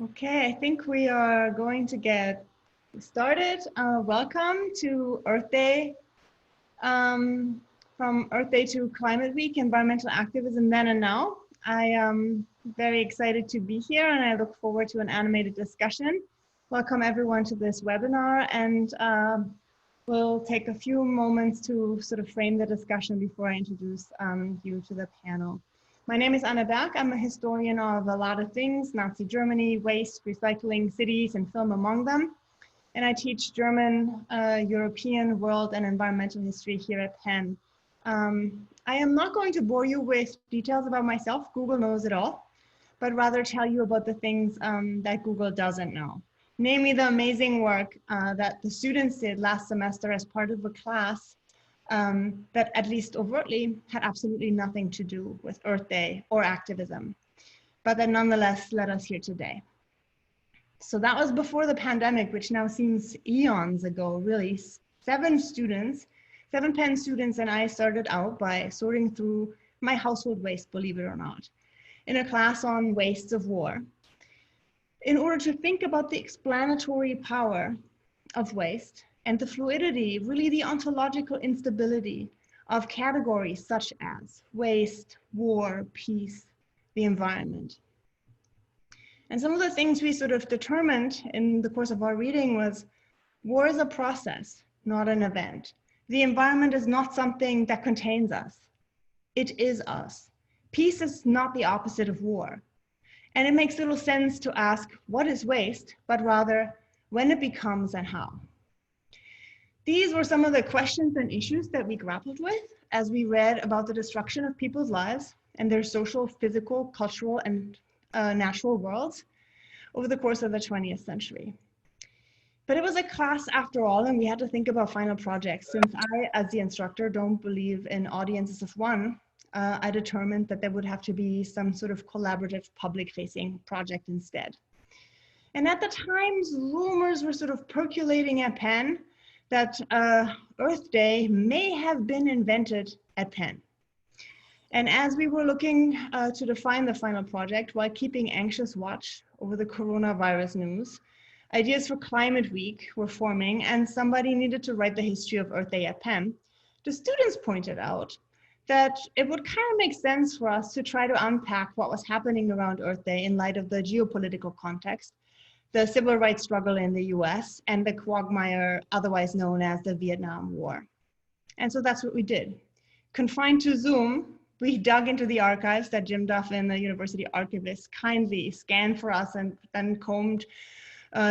Okay, I think we are going to get started. Welcome to Earth Day, from Earth Day to Climate Week, Environmental Activism Then and Now. I am very excited to be here and I look forward to an animated discussion. Welcome everyone to this webinar, and we'll take a few moments to sort of frame the discussion before I introduce you to the panel. My name is Anna Berg. I'm a historian of a lot of things: Nazi Germany, waste, recycling, cities, and film among them. And I teach German, European, world, and environmental history here at Penn. I am not going to bore you with details about myself. Google knows it all, but rather tell you about the things that Google doesn't know. Namely, the amazing work that the students did last semester as part of a class that, at least overtly, had absolutely nothing to do with Earth Day or activism, but that nonetheless led us here today. So that was before the pandemic, which now seems eons ago, really. Seven Penn students and I started out by sorting through my household waste, believe it or not, in a class on wastes of war, in order to think about the explanatory power of waste and the fluidity, really the ontological instability of categories such as waste, war, peace, the environment. And some of the things we sort of determined in the course of our reading was: war is a process, not an event. The environment is not something that contains us. It is us. Peace is not the opposite of war. And it makes little sense to ask what is waste, but rather when it becomes and how. These were some of the questions and issues that we grappled with as we read about the destruction of people's lives and their social, physical, cultural, and natural worlds over the course of the 20th century. But it was a class after all, and we had to think about final projects. Since I, as the instructor, don't believe in audiences of one, I determined that there would have to be some sort of collaborative public-facing project instead. And at the times, rumors were sort of percolating at Penn that Earth Day may have been invented at Penn. And as we were looking to define the final project while keeping anxious watch over the coronavirus news, ideas for Climate Week were forming, and somebody needed to write the history of Earth Day at Penn. The students pointed out that it would kind of make sense for us to try to unpack what was happening around Earth Day in light of the geopolitical context, the civil rights struggle in the US, and the quagmire otherwise known as the Vietnam War. And so that's what we did. Confined to Zoom, we dug into the archives that Jim Duffin, the university archivist, kindly scanned for us and then combed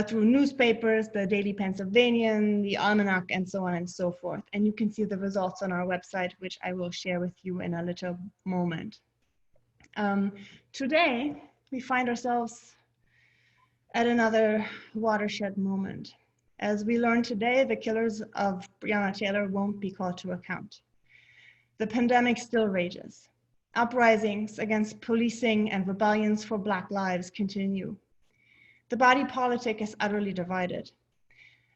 through newspapers, the Daily Pennsylvanian, the Almanac, and so on and so forth. And you can see the results on our website, which I will share with you in a little moment. Today, we find ourselves at another watershed moment. As we learned today, the killers of Breonna Taylor won't be called to account. The pandemic still rages. Uprisings against policing and rebellions for Black lives continue. The body politic is utterly divided.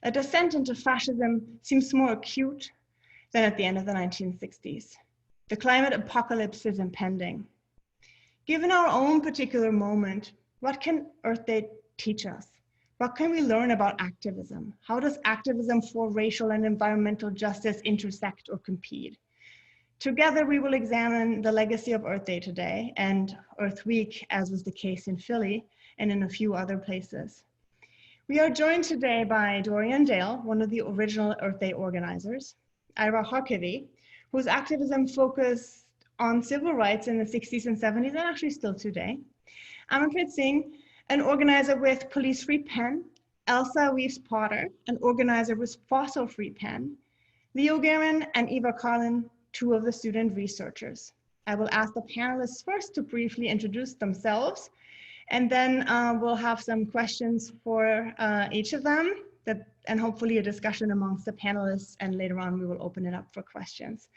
A descent into fascism seems more acute than at the end of the 1960s. The climate apocalypse is impending. Given our own particular moment, what can Earth Day teach us? What can we learn about activism? How does activism for racial and environmental justice intersect or compete? Together, we will examine the legacy of Earth Day today and Earth Week, as was the case in Philly and in a few other places. We are joined today by Dorian Dale, one of the original Earth Day organizers, Ira Harkavy, whose activism focused on civil rights in the 60s and 70s, and actually still today, Amanpreet Singh, an organizer with Police Free Penn, Elsa Weaves-Potter, an organizer with Fossil Free Penn, Leo Guerin and Eva Carlin, two of the student researchers. I will ask the panelists first to briefly introduce themselves, and then we'll have some questions for each of them, and hopefully a discussion amongst the panelists, and later on we will open it up for questions.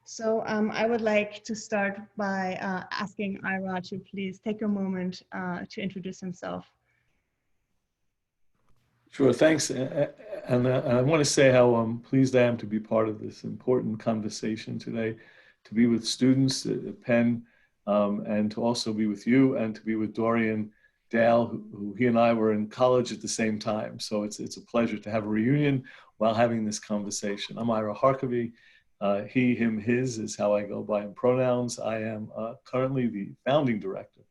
So I would like to start by asking Ira to please take a moment to introduce himself. Sure, thanks. And I want to say how pleased I am to be part of this important conversation today, to be with students at Penn, and to also be with you and to be with Dorian Dale, who he and I were in college at the same time. So it's a pleasure to have a reunion while having this conversation. I'm Ira Harkavy. He, him, his is how I go by in pronouns. I am currently the founding director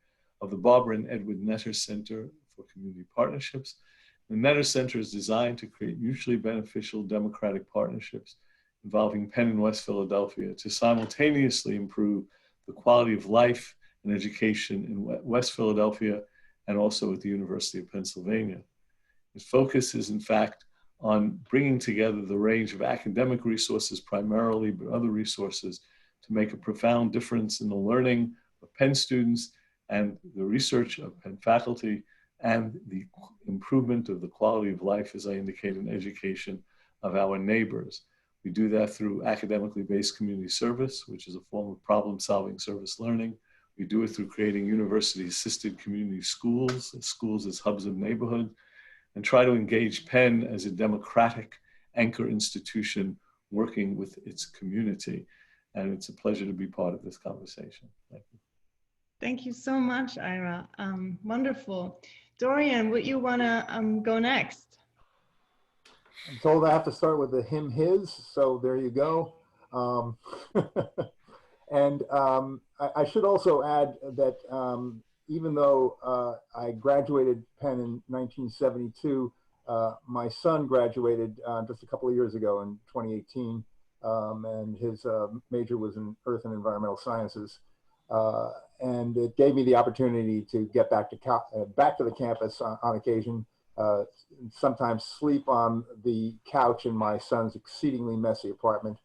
of the Barbara and Edward Netter Center for Community Partnerships. The Netter Center is designed to create mutually beneficial democratic partnerships involving Penn and West Philadelphia to simultaneously improve the quality of life and education in West Philadelphia and also at the University of Pennsylvania. Its focus is, in fact, on bringing together the range of academic resources primarily, but other resources to make a profound difference in the learning of Penn students and the research of Penn faculty and the improvement of the quality of life, as I indicated, in education of our neighbors. We do that through academically based community service, which is a form of problem-solving service learning. We do it through creating university-assisted community schools, schools as hubs of neighborhood, and try to engage Penn as a democratic anchor institution working with its community. And it's a pleasure to be part of this conversation. Thank you. Thank you so much, Ira. Wonderful. Dorian, would you want to go next? I'm told I have to start with the him, his, so there you go. And I should also add that even though I graduated Penn in 1972, my son graduated just a couple of years ago in 2018, and his major was in Earth and Environmental Sciences. And it gave me the opportunity to get back to the campus on occasion, sometimes sleep on the couch in my son's exceedingly messy apartment.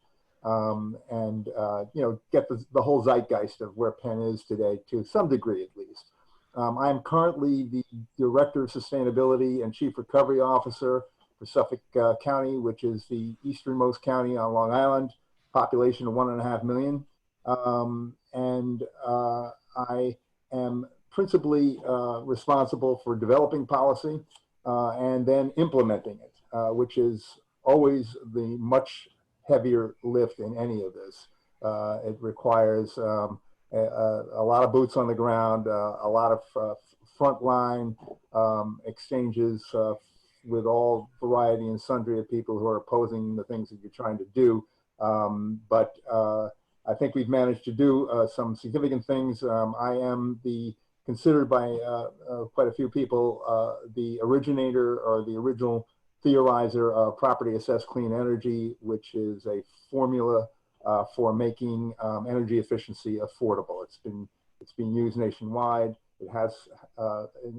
And you know, get the whole zeitgeist of where Penn is today to some degree, at least. I'm currently the Director of Sustainability and Chief Recovery Officer for Suffolk County, which is the easternmost county on Long Island, population of 1.5 million. And I am principally responsible for developing policy and then implementing it, which is always the much heavier lift in any of this. It requires a lot of boots on the ground, a lot of frontline exchanges with all variety and sundry of people who are opposing the things that you're trying to do. But I think we've managed to do some significant things. I am considered by quite a few people the originator or the original theorizer of property assessed clean energy, which is a formula for making energy efficiency affordable. It's been used nationwide. It has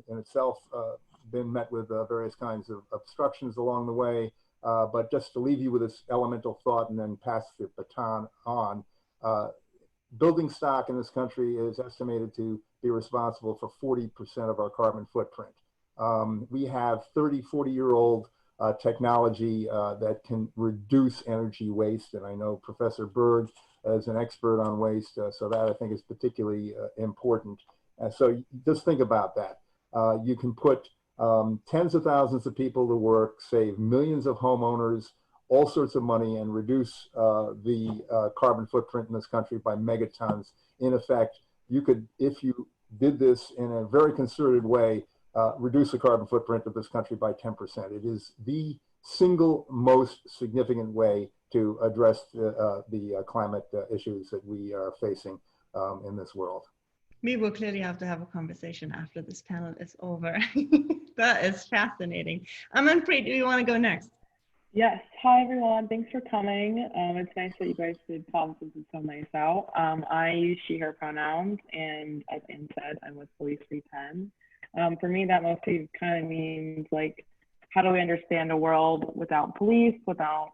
in itself been met with various kinds of obstructions along the way. But just to leave you with this elemental thought and then pass the baton on, building stock in this country is estimated to be responsible for 40% of our carbon footprint. We have 30, 40-year-old technology that can reduce energy waste. And I know Professor Berg is an expert on waste, so that I think is particularly important. So just think about that. You can put tens of thousands of people to work, save millions of homeowners, all sorts of money, and reduce the carbon footprint in this country by megatons. In effect, you could, if you did this in a very concerted way, reduce the carbon footprint of this country by 10%. It is the single most significant way to address the climate issues that we are facing in this world. We will clearly have to have a conversation after this panel is over. That is fascinating. Manpreet, do you want to go next? Yes. Hi, everyone. Thanks for coming. It's nice that you guys did conferences. It's so nice out. I use she, her pronouns, and as Anne said, I'm with Police Free Penn. For me, that mostly kind of means, like, how do we understand a world without police, without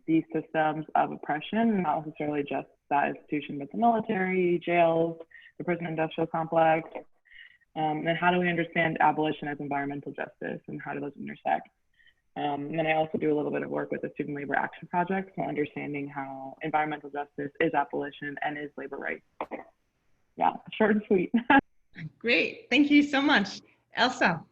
these systems of oppression, not necessarily just that institution, but the military, jails, the prison industrial complex. And how do we understand abolition as environmental justice, and how do those intersect? And then I also do a little bit of work with the Student Labor Action Project, so understanding how environmental justice is abolition and is labor rights. Yeah, short and sweet. Great, thank you so much. Elsa.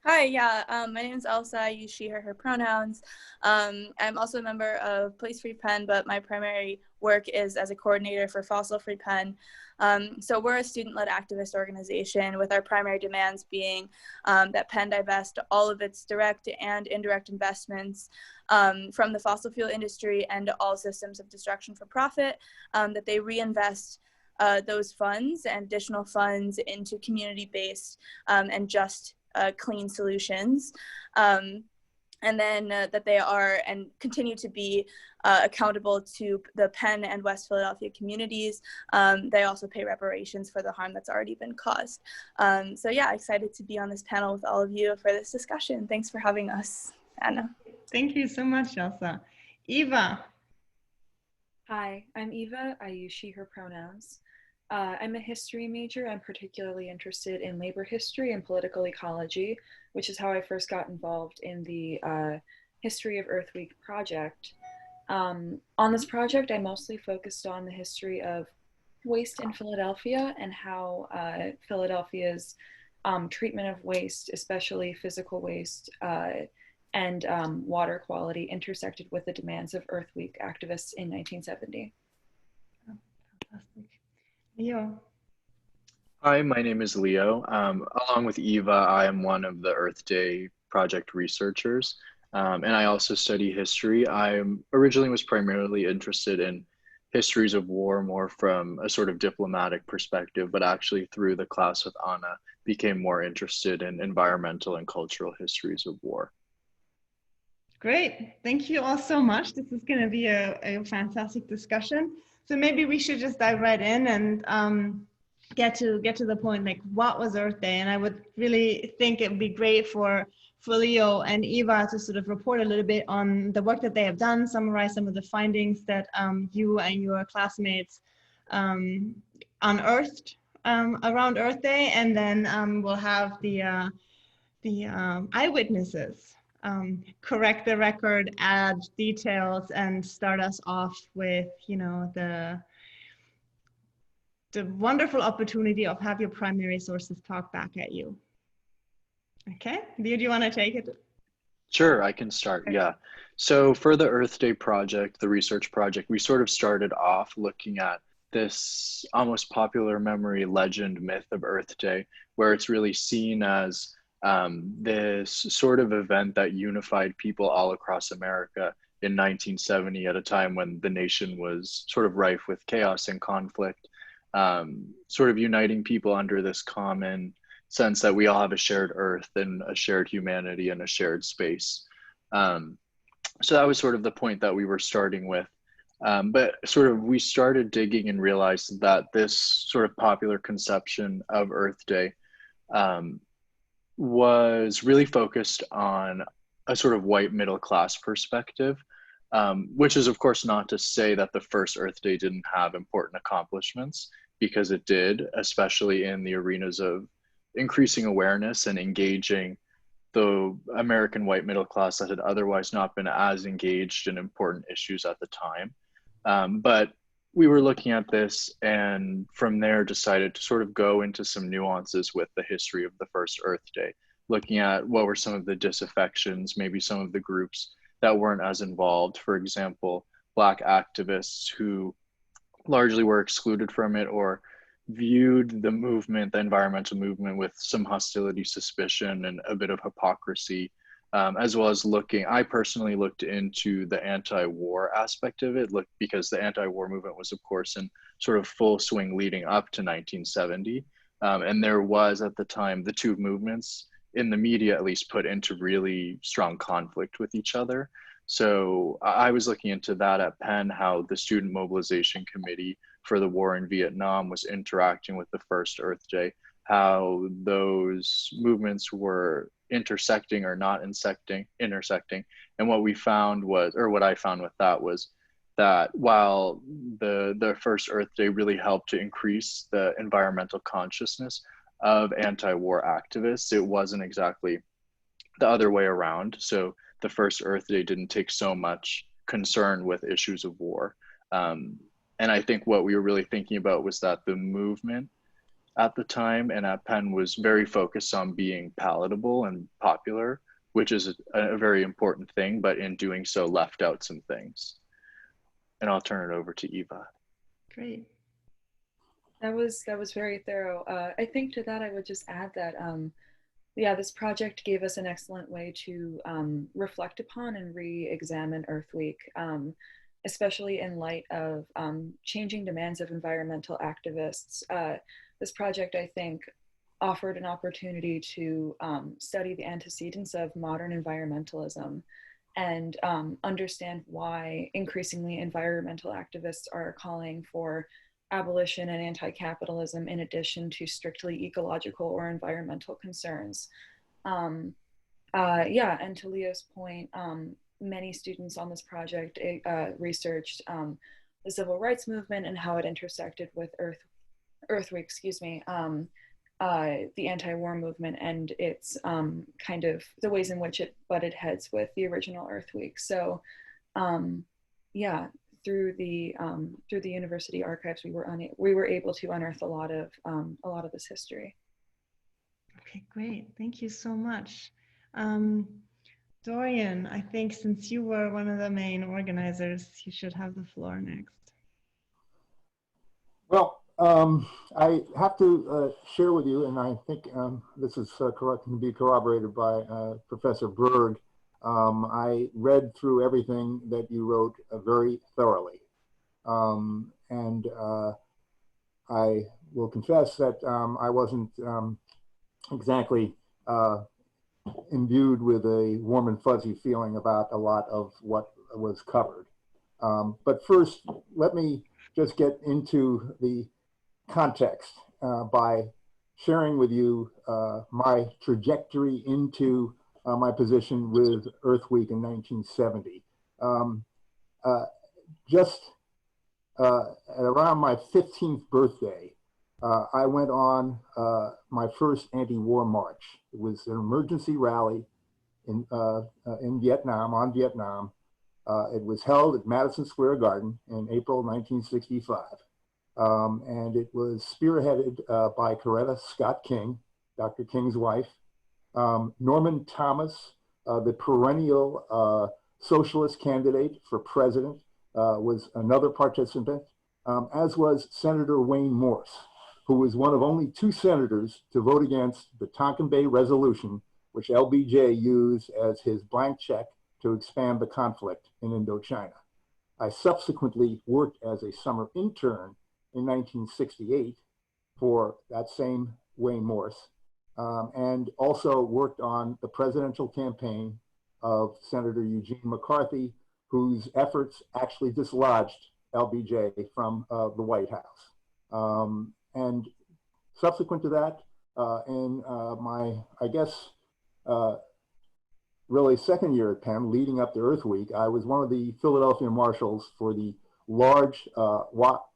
Hi, yeah, my name is Elsa. I use she, her pronouns. I'm also a member of Police Free Penn, but my primary work is as a coordinator for Fossil Free Penn. So we're a student-led activist organization with our primary demands being that Penn divest all of its direct and indirect investments from the fossil fuel industry and all systems of destruction for profit, that they reinvest those funds and additional funds into community-based and just clean solutions. And then that they are and continue to be accountable to the Penn and West Philadelphia communities. They also pay reparations for the harm that's already been caused. So yeah, excited to be on this panel with all of you for this discussion. Thanks for having us, Anna. Thank you so much, Elsa. Eva. Hi, I'm Eva. I use she, her pronouns. I'm a history major. I'm particularly interested in labor history and political ecology, which is how I first got involved in the History of Earth Week project. On this project, I mostly focused on the history of waste in Philadelphia and how Philadelphia's treatment of waste, especially physical waste and water quality, intersected with the demands of Earth Week activists in 1970. Oh, fantastic. Leo. Hi, my name is Leo. Along with Eva, I am one of the Earth Day project researchers, and I also study history. I originally was primarily interested in histories of war more from a sort of diplomatic perspective, but actually through the class with Anna, became more interested in environmental and cultural histories of war. Great. Thank you all so much. This is going to be a fantastic discussion. So maybe we should just dive right in and get to the point, like what was Earth Day? And I would really think it would be great for Leo and Eva to sort of report a little bit on the work that they have done, summarize some of the findings that you and your classmates unearthed around Earth Day, and then we'll have the eyewitnesses correct the record, add details, and start us off with, you know, the wonderful opportunity of have your primary sources talk back at you. Okay, Leo, do you want to take it? Sure, I can start, yeah. So for the Earth Day project, the research project, we sort of started off looking at this almost popular memory legend myth of Earth Day, where it's really seen as this sort of event that unified people all across America in 1970 at a time when the nation was sort of rife with chaos and conflict, sort of uniting people under this common sense that we all have a shared earth and a shared humanity and a shared space. So that was sort of the point that we were starting with. But sort of we started digging and realized that this sort of popular conception of Earth Day was really focused on a sort of white middle class perspective, which is of course not to say that the first Earth Day didn't have important accomplishments, because it did, especially in the arenas of increasing awareness and engaging the American white middle class that had otherwise not been as engaged in important issues at the time. But we were looking at this and from there decided to sort of go into some nuances with the history of the first Earth Day, looking at what were some of the disaffections, maybe some of the groups that weren't as involved. For example, Black activists who largely were excluded from it or viewed the movement, the environmental movement, with some hostility, suspicion, and a bit of hypocrisy, as well as I personally looked into the anti-war aspect of it, because the anti-war movement was, of course, in sort of full swing leading up to 1970. And there was, at the time, the two movements, in the media at least, put into really strong conflict with each other. So I was looking into that at Penn, how the Student Mobilization Committee for the war in Vietnam was interacting with the first Earth Day, how those movements were intersecting or not intersecting. And what we found was, or what I found with that was, that while the first Earth Day really helped to increase the environmental consciousness of anti-war activists, it wasn't exactly the other way around. So the first Earth Day didn't take so much concern with issues of war. And I think what we were really thinking about was that the movement at the time and at Penn was very focused on being palatable and popular, which is a very important thing, but in doing so left out some things. And I'll turn it over to Eva. Great. That was very thorough. I think to that I would just add that yeah, this project gave us an excellent way to reflect upon and re-examine Earth Week, especially in light of changing demands of environmental activists. This project, I think, offered an opportunity to study the antecedents of modern environmentalism and understand why increasingly environmental activists are calling for abolition and anti-capitalism in addition to strictly ecological or environmental concerns. Yeah, and to Leo's point, many students on this project researched the civil rights movement and how it intersected with Earth Week, excuse me, the anti-war movement and its kind of the ways in which it butted heads with the original Earth Week. So, yeah, through the university archives, we were able to unearth a lot of this history. Okay, great. Thank you so much. Dorian, I think since you were one of the main organizers, you should have the floor next. Well, I have to share with you, and I think this is correct, can be corroborated by Professor Berg. I read through everything that you wrote very thoroughly. And I will confess that I wasn't exactly imbued with a warm and fuzzy feeling about a lot of what was covered. But first, let me just get into the context by sharing with you my trajectory into my position with Earth Week in 1970. Just at around my 15th birthday, I went on my first anti-war march. It was an emergency rally in Vietnam, on Vietnam. It was held at Madison Square Garden in April 1965. And it was spearheaded by Coretta Scott King, Dr. King's wife. Norman Thomas, the perennial socialist candidate for president, was another participant, as was Senator Wayne Morse, who was one of only 2 senators to vote against the Tonkin Bay Resolution, which LBJ used as his blank check to expand the conflict in Indochina. I subsequently worked as a summer intern in 1968 for that same Wayne Morse, and also worked on the presidential campaign of Senator Eugene McCarthy, whose efforts actually dislodged LBJ from the White House. And subsequent to that, in my, I guess, really second year at Penn, leading up to Earth Week, I was one of the Philadelphia marshals for the large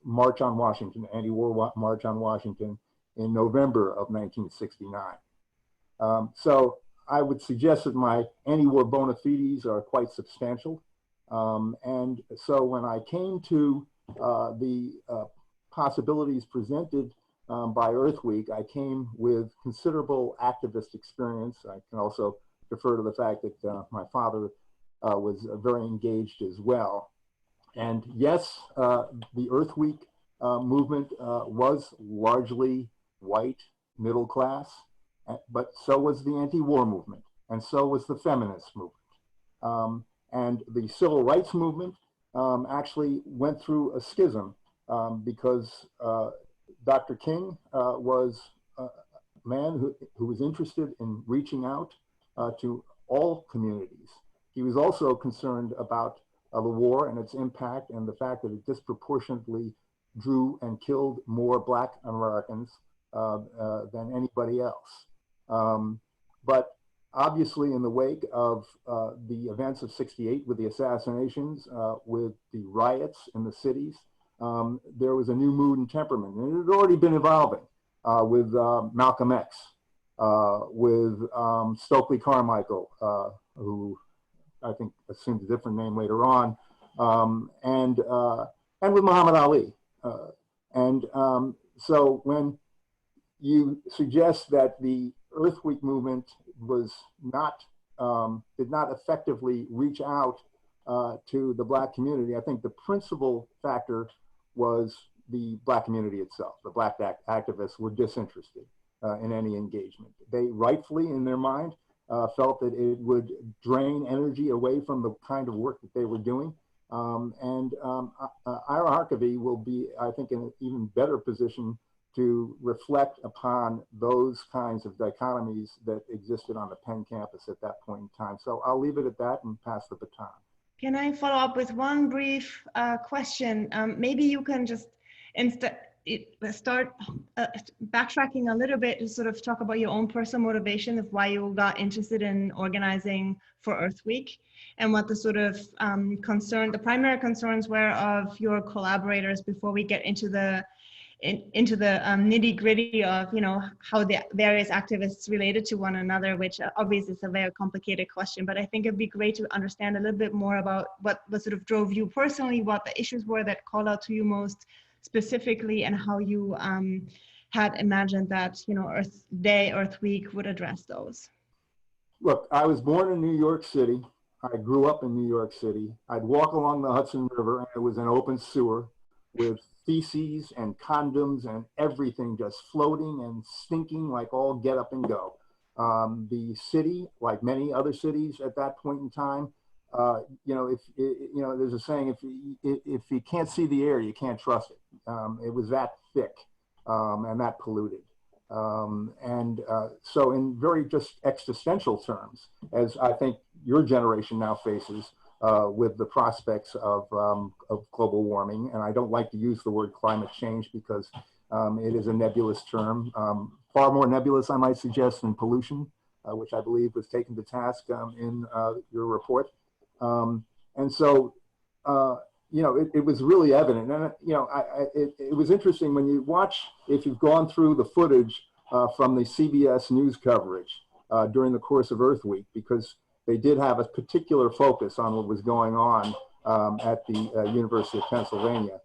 March on Washington, anti-war March on Washington in November of 1969. So I would suggest that my anti-war bona fides are quite substantial. And so when I came to the possibilities presented by Earth Week, I came with considerable activist experience. I can also refer to the fact that my father was very engaged as well. And yes, the Earth Week movement was largely white, middle class, but so was the anti-war movement, and so was the feminist movement. And the civil rights movement actually went through a schism because Dr. King was a man who was interested in reaching out to all communities. He was also concerned about the war and its impact and the fact that it disproportionately drew and killed more Black Americans than anybody else. But obviously in the wake of the events of '68 with the assassinations, with the riots in the cities, there was a new mood and temperament. And it had already been evolving with Malcolm X, with Stokely Carmichael, who I think assumed a different name later on, and with Muhammad Ali. So when you suggest that the Earth Week movement was not, did not effectively reach out to the Black community, I think the principal factor was the Black community itself. The Black activists were disinterested in any engagement. They rightfully, in their mind, felt that it would drain energy away from the kind of work that they were doing. Ira Harkavy will be, I think, in an even better position to reflect upon those kinds of dichotomies that existed on the Penn campus at that point in time. So I'll leave it at that and pass the baton. Can I follow up with one brief question? Maybe you can just start backtracking a little bit to sort of talk about your own personal motivation of why you got interested in organizing for Earth Week, and what the sort of the primary concerns were of your collaborators before we get into the nitty gritty of, you know, how the various activists related to one another, which obviously is a very complicated question, but I think it'd be great to understand a little bit more about what sort of drove you personally, what the issues were that called out to you most specifically, and how you had imagined that, you know, Earth Day, Earth Week would address those. Look, I was born in New York City. I grew up in New York City. I'd walk along the Hudson River and it was an open sewer with feces and condoms and everything just floating and stinking like all get up and go. The city, like many other cities at that point in time, you know, there's a saying, if you can't see the air, you can't trust it. It was that thick and that polluted. So in very just existential terms, as I think your generation now faces, with the prospects of global warming. And I don't like to use the word climate change because it is a nebulous term, far more nebulous, I might suggest, than pollution, which I believe was taken to task in your report. And so, you know, it was really evident. And, you know, it was interesting when you watch, if you've gone through the footage from the CBS news coverage during the course of Earth Week, because they did have a particular focus on what was going on at the University of Pennsylvania.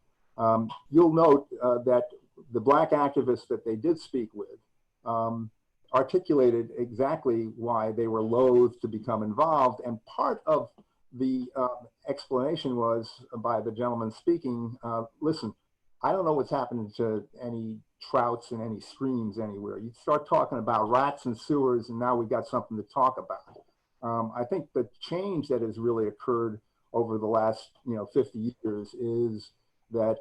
You'll note that the Black activists that they did speak with articulated exactly why they were loath to become involved. And part of the explanation was by the gentleman speaking, listen, I don't know what's happening to any trouts in any streams anywhere. You start talking about rats and sewers and now we've got something to talk about. I think the change that has really occurred over the last, 50 years is that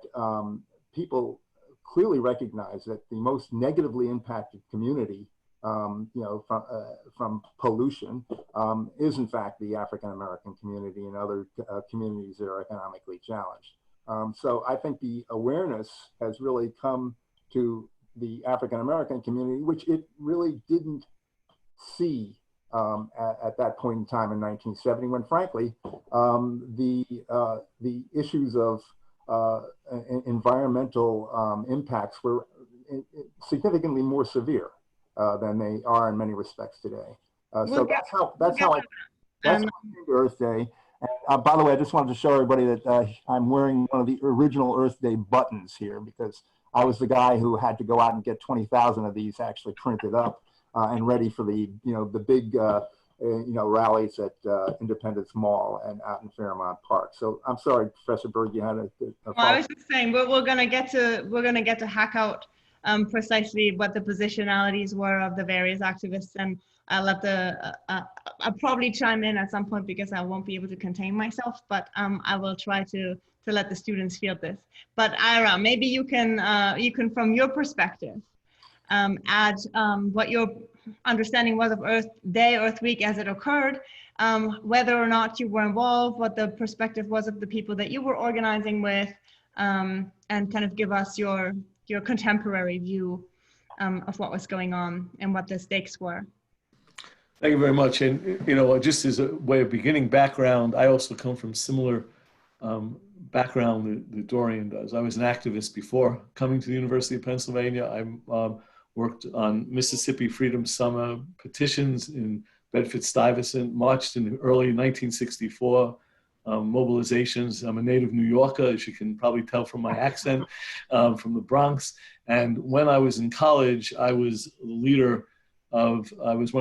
people clearly recognize that the most negatively impacted community, from pollution, is in fact the African American community and other communities that are economically challenged. So I think the awareness has really come to the African American community, which it really didn't see at that point in time in 1970, when frankly, the issues of environmental impacts were significantly more severe than they are in many respects today. So that's how I came to Earth Day. And by the way, I just wanted to show everybody that I'm wearing one of the original Earth Day buttons here, because I was the guy who had to go out and get 20,000 of these actually printed up and ready for the, the big, rallies at Independence Mall and out in Fairmount Park. So I'm sorry, Professor Berg, you had a well, I was just saying, we're gonna get to hack out precisely what the positionalities were of the various activists, and I'll let I'll probably chime in at some point because I won't be able to contain myself, but I will try to let the students feel this. But Ira, maybe you can from your perspective add what your understanding was of Earth Day, Earth Week as it occurred, whether or not you were involved, what the perspective was of the people that you were organizing with, and kind of give us your contemporary view of what was going on and what the stakes were. Thank you very much. And, just as a way of beginning background, I also come from similar background that Dorian does. I was an activist before coming to the University of Pennsylvania. I worked on Mississippi Freedom Summer petitions in Bedford-Stuyvesant, marched in early 1964, mobilizations. I'm a native New Yorker, as you can probably tell from my accent, from the Bronx. And when I was in college, I was one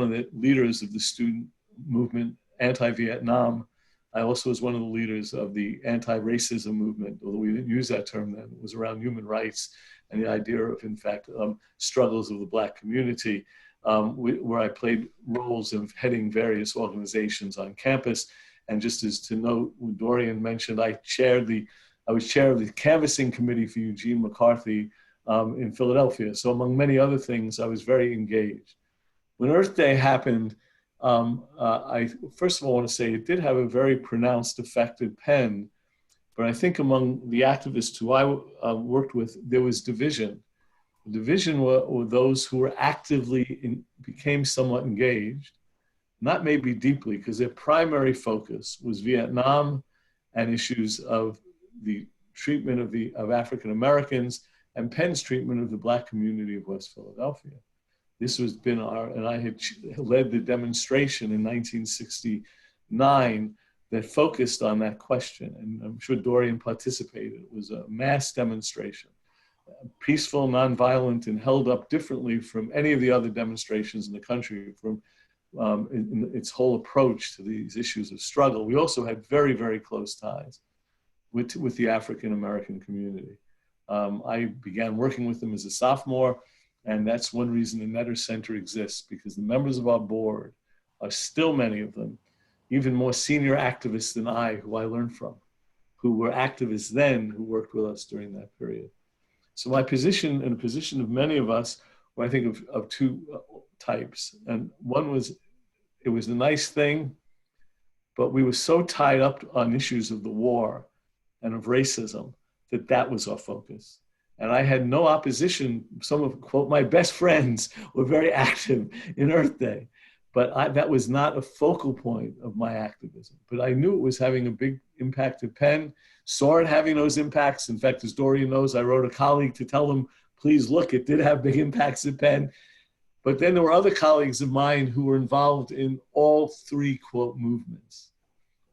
of the leaders of the student movement, anti-Vietnam, I also was one of the leaders of the anti-racism movement, although we didn't use that term then. It was around human rights and the idea of, in fact, struggles of the Black community, where I played roles of heading various organizations on campus. And just as to note, when Dorian mentioned, I was chair of the canvassing committee for Eugene McCarthy in Philadelphia. So among many other things, I was very engaged. When Earth Day happened, I first of all want to say it did have a very pronounced effect at Penn, but I think among the activists who I worked with, there was division. The division were those who were became somewhat engaged, not maybe deeply, because their primary focus was Vietnam and issues of the treatment of African Americans and Penn's treatment of the Black community of West Philadelphia. This has been and I had led the demonstration in 1969 that focused on that question. And I'm sure Dorian participated. It was a mass demonstration, peaceful, nonviolent, and held up differently from any of the other demonstrations in the country from in its whole approach to these issues of struggle. We also had very, very close ties with the African American community. I began working with them as a sophomore, and that's one reason the Netter Center exists, because the members of our board are still, many of them, even more senior activists than I, who I learned from, who were activists then, who worked with us during that period. So my position and the position of many of us, I think of two types. And one was, it was a nice thing, but we were so tied up on issues of the war and of racism that was our focus. And I had no opposition. Some of, quote, my best friends were very active in Earth Day, but that was not a focal point of my activism. But I knew it was having a big impact at Penn, saw it having those impacts. In fact, as Dorian knows, I wrote a colleague to tell them, please look, it did have big impacts at Penn. But then there were other colleagues of mine who were involved in all three, quote, movements,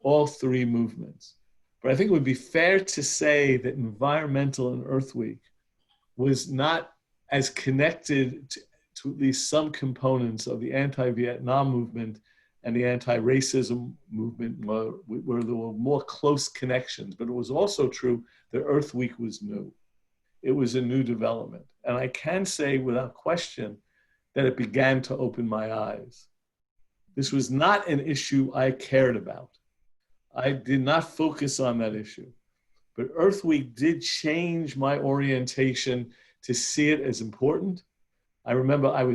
all three movements. But I think it would be fair to say that Environmental and Earth Week was not as connected to at least some components of the anti-Vietnam movement and the anti-racism movement where there were more close connections. But it was also true that Earth Week was new. It was a new development. And I can say without question that it began to open my eyes. This was not an issue I cared about. I did not focus on that issue. But Earth Week did change my orientation to see it as important. I remember I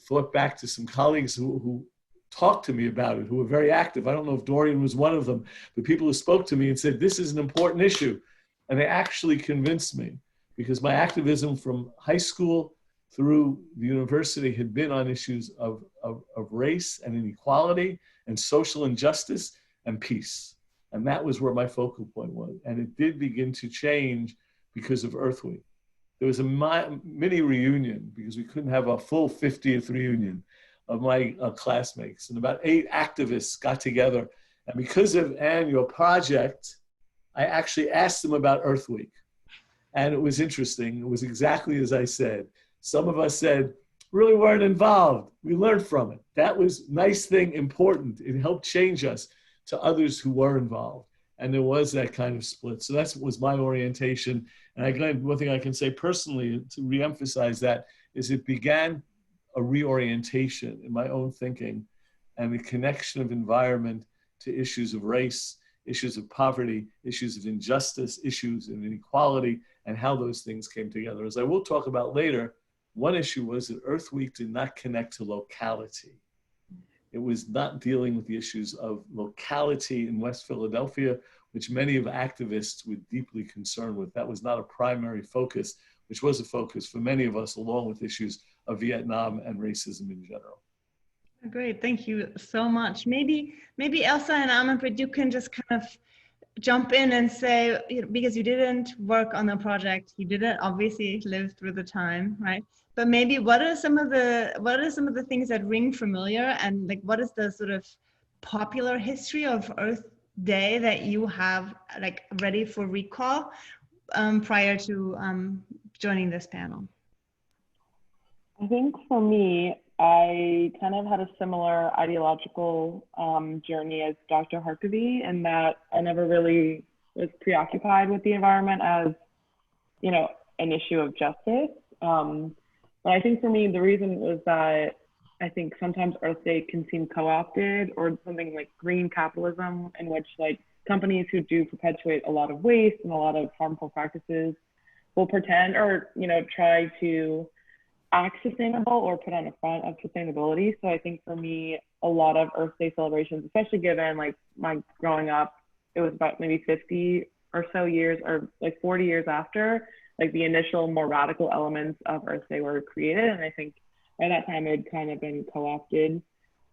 thought back to some colleagues who talked to me about it, who were very active. I don't know if Dorian was one of them, but people who spoke to me and said, this is an important issue. And they actually convinced me, because my activism from high school through the university had been on issues of race and inequality and social injustice and peace. And that was where my focal point was. And it did begin to change because of Earth Week. There was a mini reunion, because we couldn't have a full 50th reunion of my classmates. And about 8 activists got together. And because of your project, I actually asked them about Earth Week. And it was interesting. It was exactly as I said. Some of us said, really weren't involved. We learned from it. That was a nice thing, important. It helped change us. To others who were involved. And there was that kind of split. So that was my orientation. And one thing I can say personally to reemphasize that is it began a reorientation in my own thinking and the connection of environment to issues of race, issues of poverty, issues of injustice, issues of inequality, and how those things came together. As I will talk about later, one issue was that Earth Week did not connect to locality. It was not dealing with the issues of locality in West Philadelphia, which many of activists were deeply concerned with. That was not a primary focus, which was a focus for many of us, along with issues of Vietnam and racism in general. Great, thank you so much. Maybe Elsa and Amanpreet, you can just kind of jump in and say, because you didn't work on the project, you didn't obviously live through the time, right? But maybe what are some of the things that ring familiar, and like what is the sort of popular history of Earth Day that you have like ready for recall prior to joining this panel? I think for me, I kind of had a similar ideological journey as Dr. Harkavy, in that I never really was preoccupied with the environment as, you know, an issue of justice. But I think for me, the reason was that I think sometimes Earth Day can seem co-opted, or something like green capitalism, in which like companies who do perpetuate a lot of waste and a lot of harmful practices will pretend, or, you know, try to act sustainable or put on a front of sustainability. So I think for me, a lot of Earth Day celebrations, especially given like my growing up, it was about maybe 50 or so years, or like 40 years after like the initial more radical elements of Earth Day were created. And I think by that time it had kind of been co-opted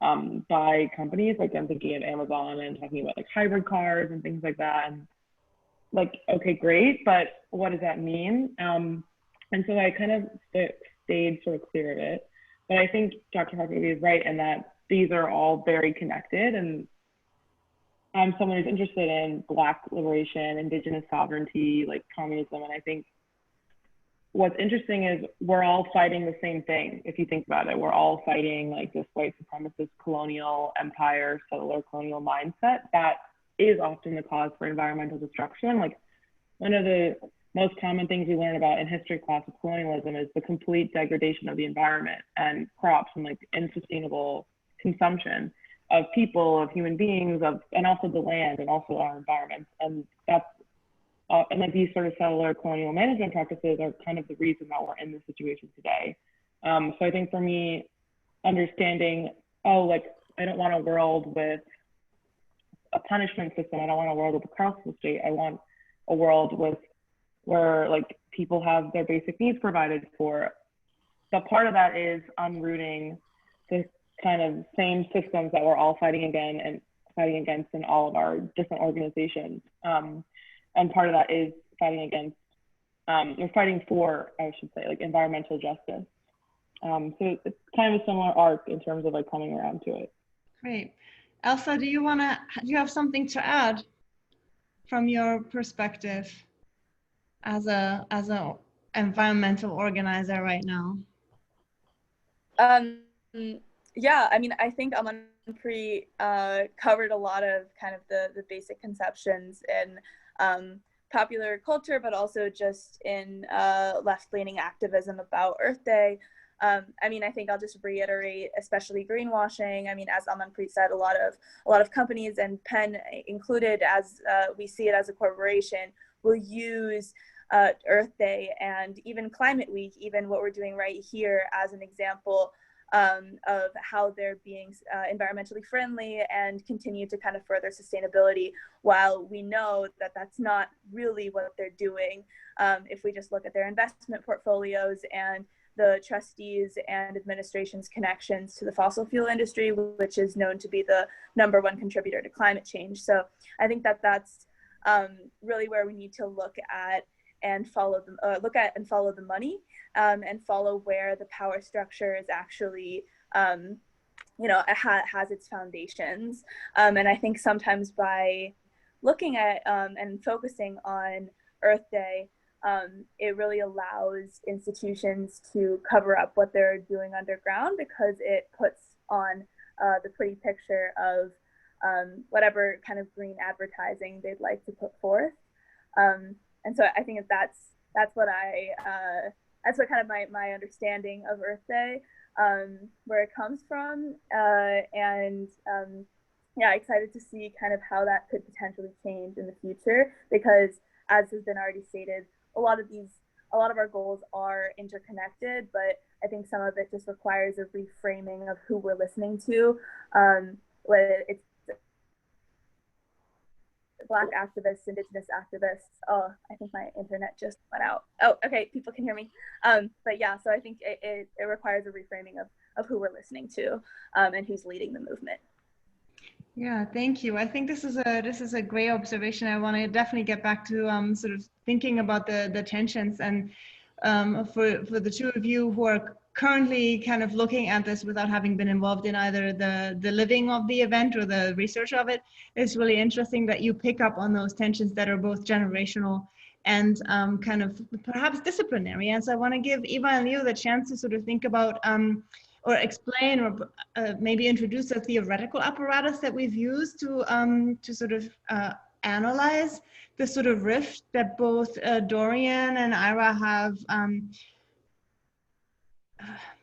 by companies. Like I'm thinking of Amazon and talking about like hybrid cars and things like that. And like, okay, great, but what does that mean? And so I kind of stayed sort of clear of it. But I think Dr. Harkavy is right in that these are all very connected. And I'm someone who's interested in Black liberation, Indigenous sovereignty, like communism. And I think what's interesting is we're all fighting the same thing. If you think about it, we're all fighting like this white supremacist colonial empire, settler colonial mindset that is often the cause for environmental destruction. Like one of the most common things we learn about in history class of colonialism is the complete degradation of the environment and crops, and like unsustainable consumption of people, of human beings, and also the land and also our environment. And that's and like these sort of settler colonial management practices are kind of the reason that we're in this situation today. So I think for me, understanding, oh, like I don't want a world with a punishment system. I don't want a world with a carceral state. I want a world with where like people have their basic needs provided for. But part of that is unrooting the kind of same systems that we're all fighting against in all of our different organizations. And part of that is fighting against, or fighting for, I should say, like environmental justice. So it's kind of a similar arc in terms of like coming around to it. Great. Elsa, do you have something to add from your perspective as a environmental organizer right now? Yeah, I mean, I think Amanpreet covered a lot of kind of the basic conceptions in popular culture, but also just in left-leaning activism about Earth Day. I mean, I think I'll just reiterate, especially greenwashing. I mean, as Amanpreet said, a lot of companies, and Penn included, as we see it as a corporation, will use Earth Day and even Climate Week, even what we're doing right here, as an example of how they're being environmentally friendly and continue to kind of further sustainability, while we know that that's not really what they're doing. If we just look at their investment portfolios and the trustees and administration's connections to the fossil fuel industry, which is known to be the #1 contributor to climate change. So I think that that's really where we need to look at and follow the money, and follow where the power structure is actually, has its foundations. And I think sometimes by looking at and focusing on Earth Day, it really allows institutions to cover up what they're doing underground, because it puts on the pretty picture of whatever kind of green advertising they'd like to put forth. And so I think that's what kind of my understanding of Earth Day, where it comes from, and yeah, excited to see kind of how that could potentially change in the future, because as has been already stated, a lot of our goals are interconnected, but I think some of it just requires a reframing of who we're listening to. Whether it's Black activists, Indigenous activists. Oh, I think my internet just went out. Oh, okay, people can hear me. But yeah, so I think it requires a reframing of who we're listening to, and who's leading the movement. Yeah, thank you. I think this is a great observation. I want to definitely get back to sort of thinking about the tensions, and for the two of you who are currently kind of looking at this without having been involved in either the living of the event or the research of it, it's really interesting that you pick up on those tensions that are both generational and kind of perhaps disciplinary. And so I want to give Eva and Leo the chance to sort of think about or explain or maybe introduce a theoretical apparatus that we've used to sort of analyze the sort of rift that both Dorian and Ira have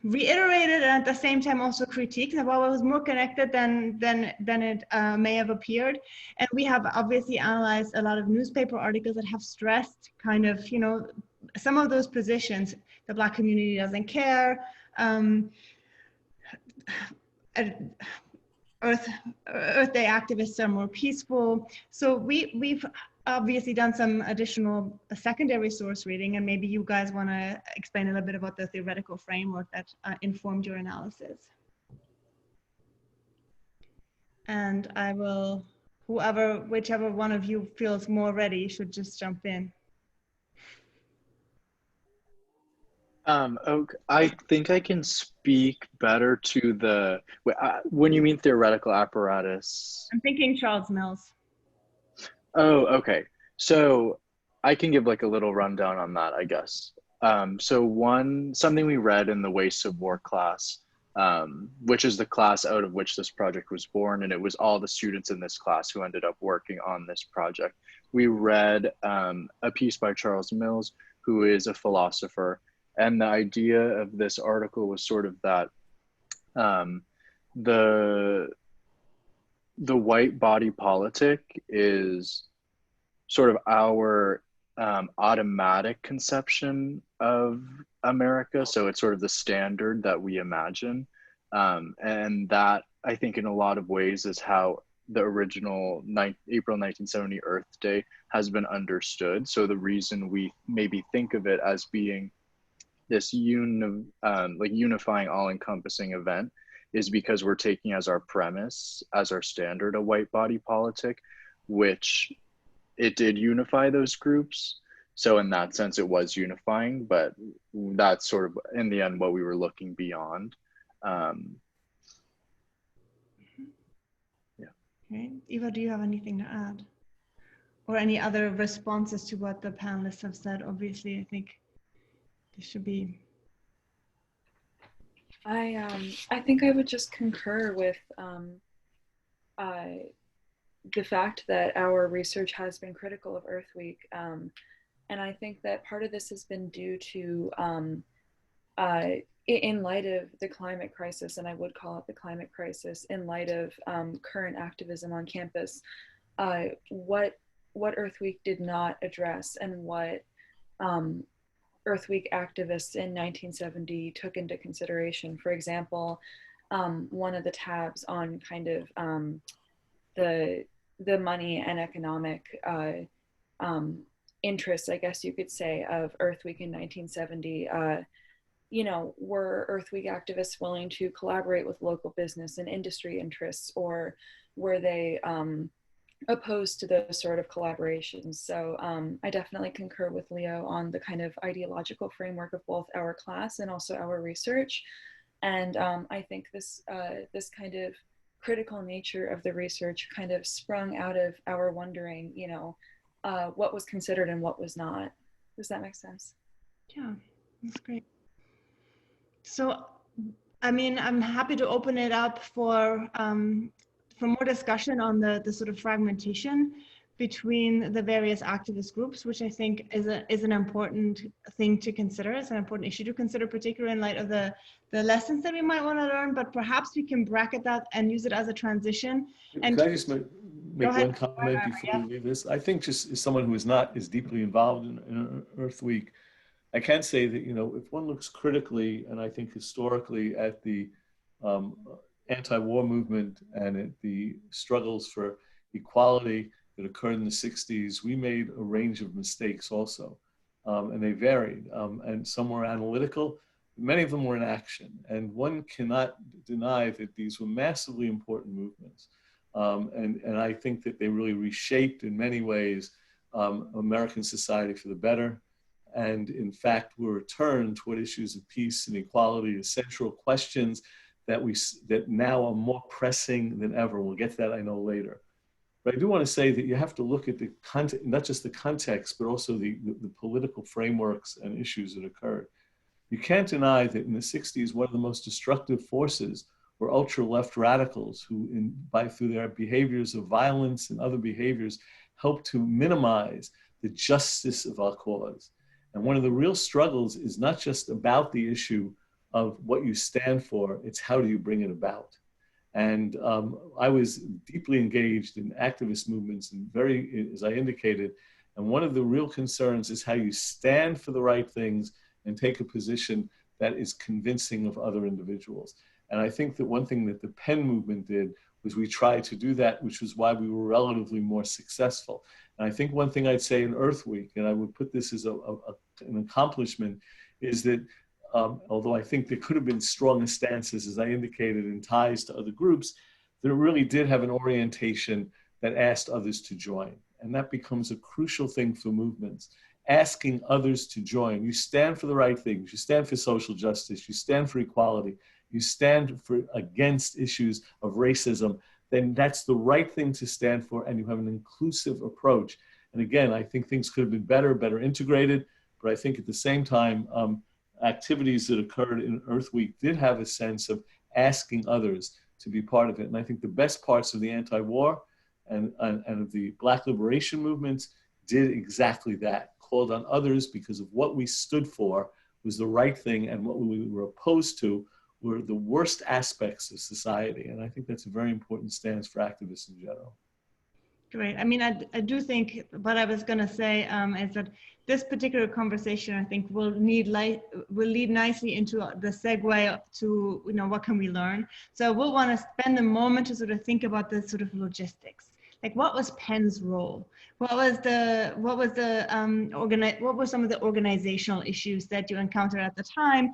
reiterated, and at the same time also critiqued. Well, it was more connected than it may have appeared. And we have obviously analyzed a lot of newspaper articles that have stressed kind of, you know, some of those positions. The Black community doesn't care. Earth Day activists are more peaceful. So we've obviously done some additional secondary source reading, and maybe you guys want to explain a little bit about the theoretical framework that informed your analysis. And I will, whichever one of you feels more ready should just jump in. Okay. I think I can speak better to the, when you mean theoretical apparatus. I'm thinking Charles Mills. Oh, okay. So I can give like a little rundown on that, I guess. So something we read in the Wastes of War class, which is the class out of which this project was born, and it was all the students in this class who ended up working on this project. We read a piece by Charles Mills, who is a philosopher. And the idea of this article was sort of that the white body politic is sort of our automatic conception of America. So it's sort of the standard that we imagine. And that, I think, in a lot of ways is how the original April 1970 Earth Day has been understood. So the reason we maybe think of it as being this unifying, all-encompassing event is because we're taking as our premise, as our standard, a white body politic, which it did unify those groups. So in that sense, it was unifying, but that's sort of, in the end, what we were looking beyond. Yeah. Okay. Eva, do you have anything to add? Or any other responses to what the panelists have said? Obviously, I think this should be. I think I would just concur with the fact that our research has been critical of Earth Week, and I think that part of this has been due to, in light of the climate crisis, and I would call it the climate crisis, in light of current activism on campus, what Earth Week did not address, and what Earth Week activists in 1970 took into consideration. For example, one of the tabs on kind of the money and economic interests, I guess you could say, of Earth Week in 1970, you know, were Earth Week activists willing to collaborate with local business and industry interests, or were they opposed to those sort of collaborations? So I definitely concur with Leo on the kind of ideological framework of both our class and also our research. And I think this kind of critical nature of the research kind of sprung out of our wondering, you know, what was considered and what was not. Does that make sense? Yeah, that's great. So, I mean, I'm happy to open it up for more discussion on the sort of fragmentation between the various activist groups, which I think is an important thing to consider. It's an important issue to consider, particularly in light of the lessons that we might want to learn, but perhaps we can bracket that and use it as a transition. And can I just make one comment before we leave this? I think, just as someone who is not as deeply involved in Earth Week, I can say that, you know, if one looks critically, and I think historically, at the anti-war movement and at the struggles for equality that occurred in the 60s, we made a range of mistakes also, and they varied, and some were analytical, many of them were in action, and one cannot deny that these were massively important movements, and I think that they really reshaped in many ways American society for the better, and in fact were returned toward issues of peace and equality as central questions that now are more pressing than ever. We'll get to that, I know, later. But I do want to say that you have to look at the context, not just the context, but also the political frameworks and issues that occurred. You can't deny that in the 60s, one of the most destructive forces were ultra-left radicals who, through their behaviors of violence and other behaviors, helped to minimize the justice of our cause. And one of the real struggles is not just about the issue of what you stand for, it's how do you bring it about. And I was deeply engaged in activist movements and as I indicated, and one of the real concerns is how you stand for the right things and take a position that is convincing of other individuals. And I think that one thing that the PEN movement did was we tried to do that, which was why we were relatively more successful. And I think one thing I'd say in Earth Week, and I would put this as an accomplishment, is that although I think there could have been stronger stances, as I indicated, in ties to other groups, there really did have an orientation that asked others to join. And that becomes a crucial thing for movements, asking others to join. You stand for the right things. You stand for social justice. You stand for equality. You stand against issues of racism. Then that's the right thing to stand for, and you have an inclusive approach. And again, I think things could have been better integrated, but I think at the same time, activities that occurred in Earth Week did have a sense of asking others to be part of it. And I think the best parts of the anti-war and of the Black liberation movements did exactly that, called on others because of what we stood for was the right thing, and what we were opposed to were the worst aspects of society. And I think that's a very important stance for activists in general. Great. I mean, I do think what I was going to say is that this particular conversation, I think, will lead nicely into the segue to, what can we learn? So we'll want to spend a moment to sort of think about the sort of logistics. Like, what was PEN's role? What were some of the organizational issues that you encountered at the time?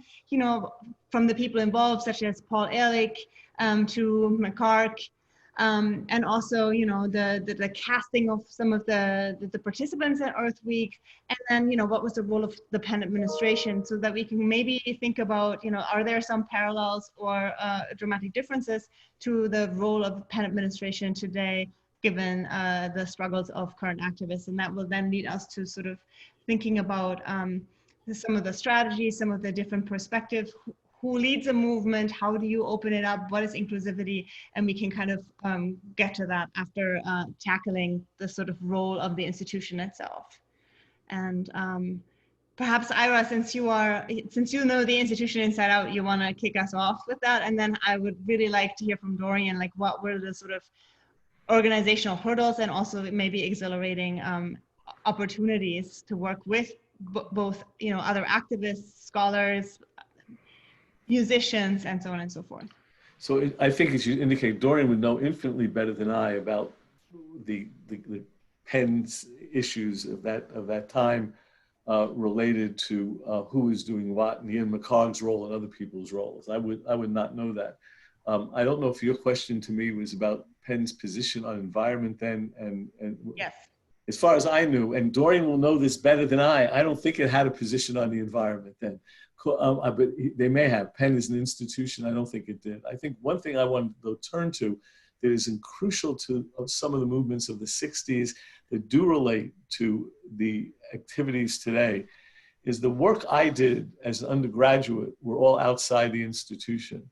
From the people involved, such as Paul Ehrlich to McCark, and also, the casting of some of the participants at Earth Week, and then, what was the role of the PEN administration, so that we can maybe think about, are there some parallels or dramatic differences to the role of PEN administration today, given the struggles of current activists. And that will then lead us to sort of thinking about some of the strategies, some of the different perspectives. Who leads a movement? How do you open it up? What is inclusivity? And we can kind of get to that after tackling the sort of role of the institution itself. And perhaps Ira, since you know the institution inside out, you want to kick us off with that. And then I would really like to hear from Dorian, like, what were the sort of organizational hurdles and also maybe exhilarating opportunities to work with both, other activists, scholars, musicians, and so on and so forth. So I think, as you indicate, Dorian would know infinitely better than I about the PEN's issues of that time related to who is doing what, and Ian McCarg's role and other people's roles. I would not know that. I don't know if your question to me was about PEN's position on environment then, and yes. As far as I knew, and Dorian will know this better than I don't think it had a position on the environment then. But they may have. PEN is an institution. I don't think it did. I think one thing I want to turn to that is crucial to some of the movements of the 60s that do relate to the activities today is the work I did as an undergraduate were all outside the institution.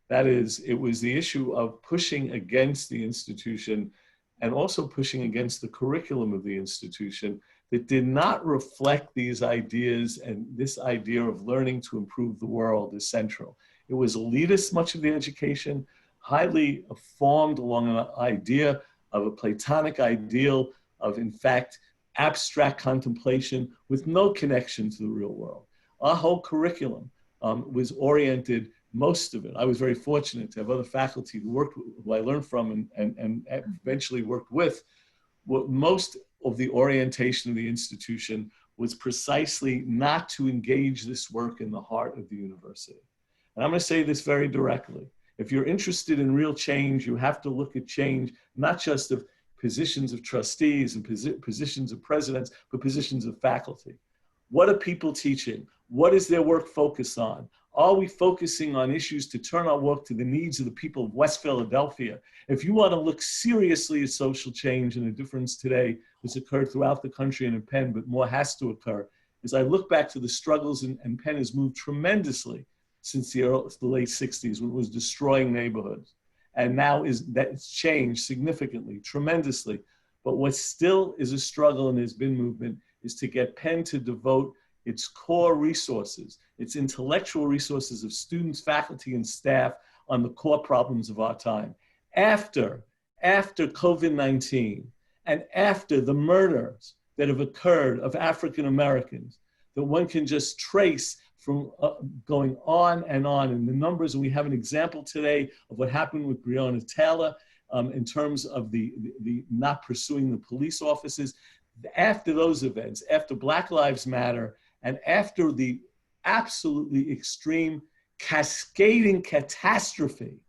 That is, it was the issue of pushing against the institution and also pushing against the curriculum of the institution that did not reflect these ideas, and this idea of learning to improve the world is central. It was elitist, much of the education, highly formed along an idea of a Platonic ideal of, in fact, abstract contemplation with no connection to the real world. Our whole curriculum was oriented, most of it. I was very fortunate to have other faculty who I learned from and eventually worked with. What most of the orientation of the institution was precisely not to engage this work in the heart of the university. And I'm going to say this very directly. If you're interested in real change, you have to look at change, not just of positions of trustees and positions of presidents, but positions of faculty. What are people teaching? What is their work focused on? Are we focusing on issues to turn our work to the needs of the people of West Philadelphia? If you want to look seriously at social change and the difference today that's occurred throughout the country and in PEN, but more has to occur, is I look back to the struggles, and Penn has moved tremendously since the late 60s, when it was destroying neighborhoods. And now it's changed significantly, tremendously. But what still is a struggle and has been movement is to get Penn to devote its core resources, its intellectual resources of students, faculty, and staff on the core problems of our time. After COVID-19 and after the murders that have occurred of African Americans, that one can just trace from going on and the numbers. And we have an example today of what happened with Breonna Taylor in terms of the not pursuing the police officers. After those events, after Black Lives Matter, and after the absolutely extreme cascading catastrophe,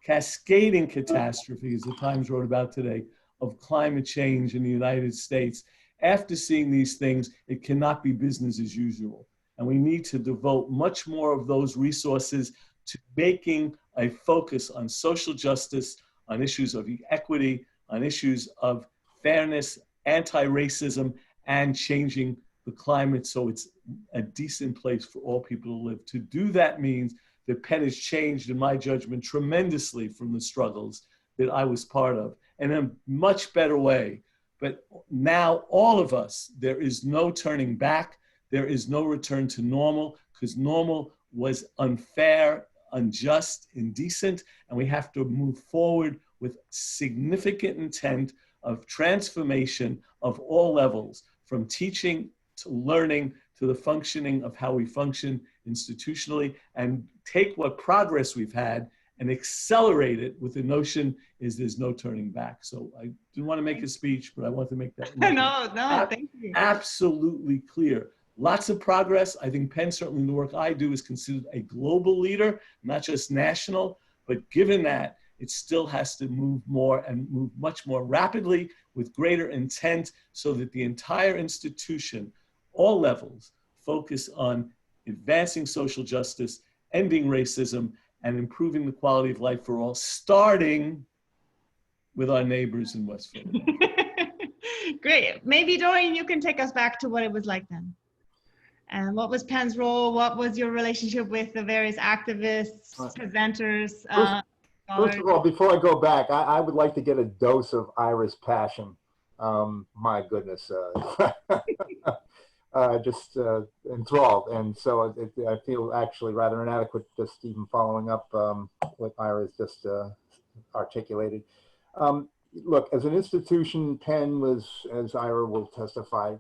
as the Times wrote about today, of climate change in the United States, after seeing these things, it cannot be business as usual. And we need to devote much more of those resources to making a focus on social justice, on issues of equity, on issues of fairness, anti-racism, and changing the climate so it's a decent place for all people to live. To do that means that Penn has changed, in my judgment, tremendously from the struggles that I was part of, in a much better way. But now all of us, there is no turning back. There is no return to normal, because normal was unfair, unjust, indecent, and we have to move forward with significant intent of transformation of all levels, from teaching to learning to the functioning of how we function institutionally, and take what progress we've had and accelerate it with the notion is there's no turning back. So I didn't want to make a speech, but I want to make that no, thank you. Absolutely clear. Lots of progress. I think Penn, certainly in the work I do, is considered a global leader, not just national, but given that, it still has to move more and move much more rapidly with greater intent so that the entire institution, all levels, focus on advancing social justice, ending racism, and improving the quality of life for all, starting with our neighbors in West Philadelphia. Great. Maybe, Doreen, you can take us back to what it was like then. And what was Penn's role? What was your relationship with the various activists, presenters? First of all, before I go back, I would like to get a dose of Ira's passion. My goodness. Just enthralled. And so I feel actually rather inadequate just even following up what Ira has just articulated. Look, as an institution, Penn was, as Ira will testify,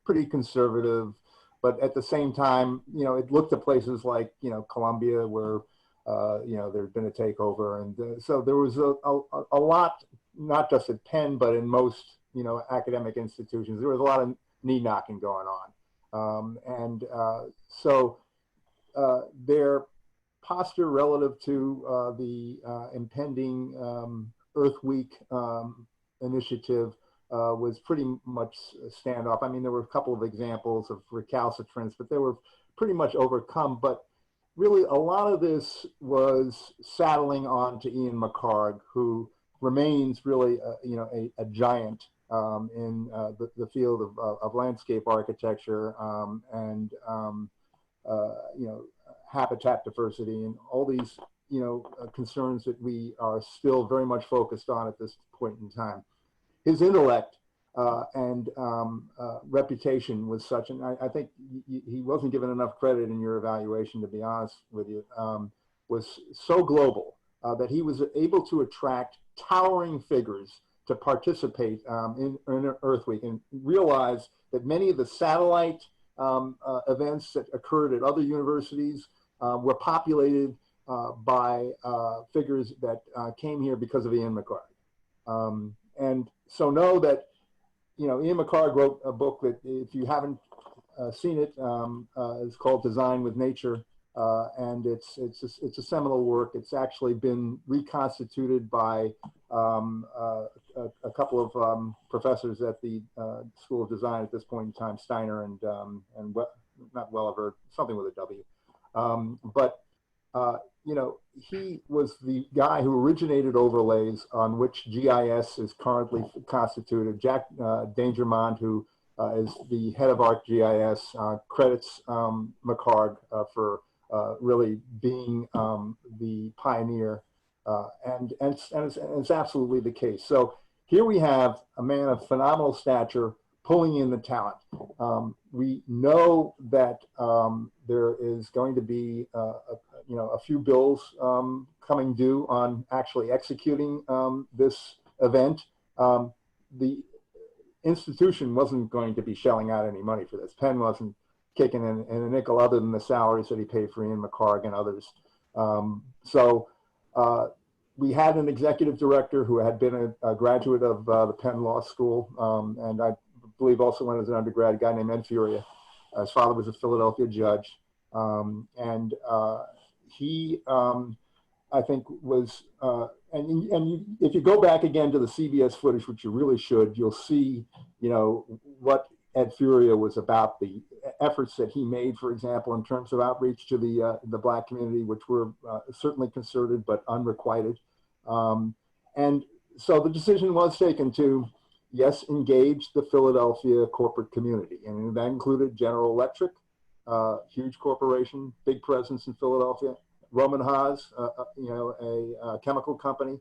pretty conservative. But at the same time, it looked at places like, Columbia, where, there had been a takeover. And so there was a lot, not just at Penn, but in most, academic institutions. There was a lot of knee knocking going on. So their posture relative to the impending Earth Week initiative was pretty much standoff. I mean, there were a couple of examples of recalcitrance, but they were pretty much overcome. But really, a lot of this was saddling on to Ian McHarg, who remains really, a giant in the field of landscape architecture and habitat diversity and all these, concerns that we are still very much focused on at this point in time. His intellect and reputation was such, and I think he wasn't given enough credit in your evaluation, to be honest with you, was so global that he was able to attract towering figures to participate in Earth Week, and realize that many of the satellite events that occurred at other universities were populated by figures that came here because of Ian McHarg. And so know that, Ian McHarg wrote a book that, if you haven't seen it, is called Design with Nature. And it's a seminal work. It's actually been reconstituted by a couple of professors at the School of Design at this point in time, Steiner and not Welliver, something with a W. He was the guy who originated overlays on which GIS is currently constituted. Jack Dangermond, who is the head of ArcGIS, credits McHarg for really being the pioneer, and it's absolutely the case. So here we have a man of phenomenal stature pulling in the talent. We know that there is going to be a few bills coming due on actually executing this event. The institution wasn't going to be shelling out any money for this. Penn wasn't kicking in a nickel other than the salaries that he paid for Ian McHarg and others. We had an executive director who had been a graduate of the Penn Law School, and I believe also went as an undergrad, a guy named Ed Furia. His father was a Philadelphia judge. He, I think, was, if you go back again to the CBS footage, which you really should, you'll see, what Ed Furia was about, the efforts that he made, for example, in terms of outreach to the Black community, which were certainly concerted but unrequited. And so the decision was taken to, yes, engage the Philadelphia corporate community. And that included General Electric, huge corporation, big presence in Philadelphia. Roman Haas, a chemical company,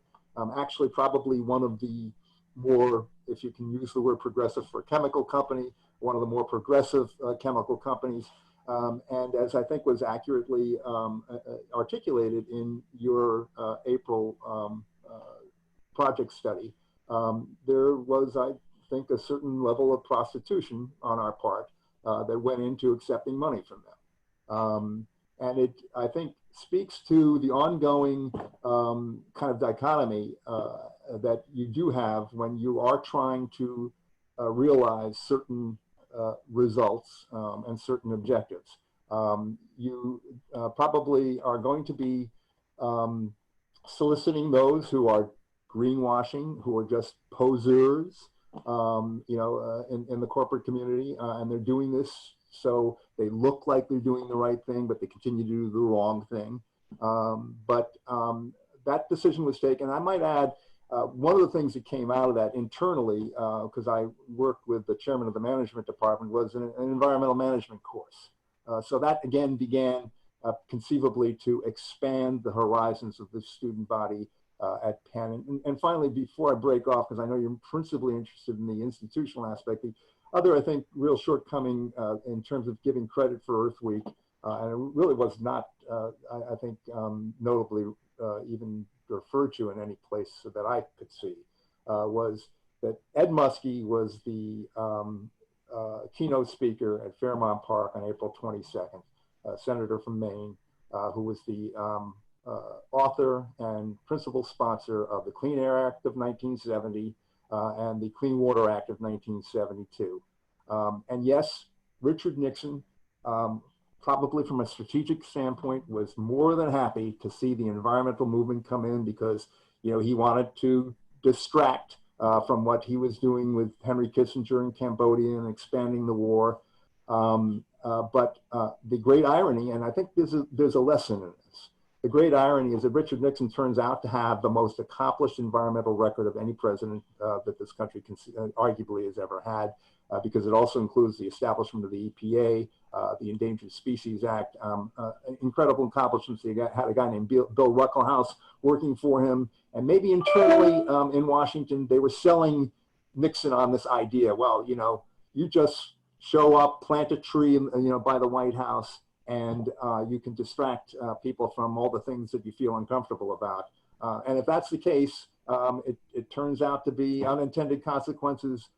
actually probably one of the more, if you can use the word progressive for a chemical company, one of the more progressive chemical companies. And as I think was accurately articulated in your April project study, there was, I think, a certain level of prostitution on our part that went into accepting money from them. And it, I think, speaks to the ongoing kind of dichotomy that you do have when you are trying to realize certain results and certain objectives. You probably are going to be soliciting those who are greenwashing, who are just poseurs, in the corporate community, and they're doing this so they look like they're doing the right thing, but they continue to do the wrong thing. That decision was taken. I might add, one of the things that came out of that internally, because I worked with the chairman of the management department, was an environmental management course. So that again began conceivably to expand the horizons of the student body at Penn. And finally, before I break off, because I know you're principally interested in the institutional aspect, the other, I think, real shortcoming in terms of giving credit for Earth Week, and it really was not, I think, notably even referred to in any place that I could see, was that Ed Muskie was the keynote speaker at Fairmount Park on April 22nd, a senator from Maine, who was the author and principal sponsor of the Clean Air Act of 1970 and the Clean Water Act of 1972. And yes, Richard Nixon, probably from a strategic standpoint, was more than happy to see the environmental movement come in because, he wanted to distract from what he was doing with Henry Kissinger in Cambodia and expanding the war. But the great irony, and I think there's a lesson in this, the great irony is that Richard Nixon turns out to have the most accomplished environmental record of any president that this country arguably has ever had, because it also includes the establishment of the EPA, the Endangered Species Act, incredible accomplishments. He had a guy named Bill Ruckelshaus working for him, and maybe internally in Washington, they were selling Nixon on this idea. Well, you just show up, plant a tree, by the White House, and you can distract people from all the things that you feel uncomfortable about. And if that's the case, it turns out to be unintended consequences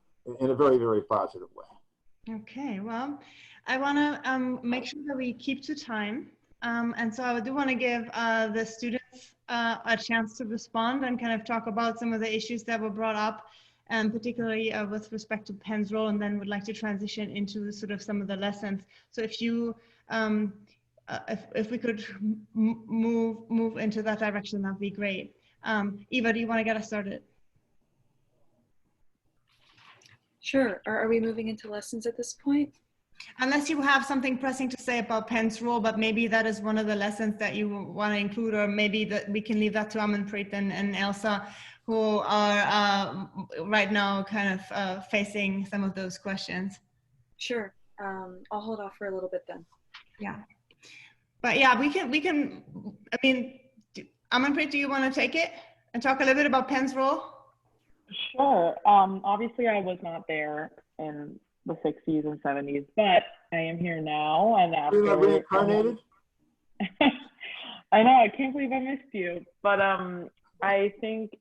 in a very, very positive way. Okay, well, I want to make sure that we keep to time. And so I do want to give the students a chance to respond and kind of talk about some of the issues that were brought up, and particularly with respect to Penn's role, and then would like to transition into sort of some of the lessons. So if you, if we could move into that direction, that'd be great. Eva, do you want to get us started? Sure. Are we moving into lessons at this point? Unless you have something pressing to say about Penn's role, but maybe that is one of the lessons that you want to include, or maybe that we can leave that to Amanpreet and Elsa, who are right now kind of facing some of those questions. Sure. I'll hold off for a little bit then. Yeah. But yeah, we can, I mean, Amanpreet, do you want to take it and talk a little bit about Penn's role? Sure. Obviously, I was not there in the 60s and 70s, but I am here now. And after You're not reincarnated? I know, I can't believe I missed you. But I think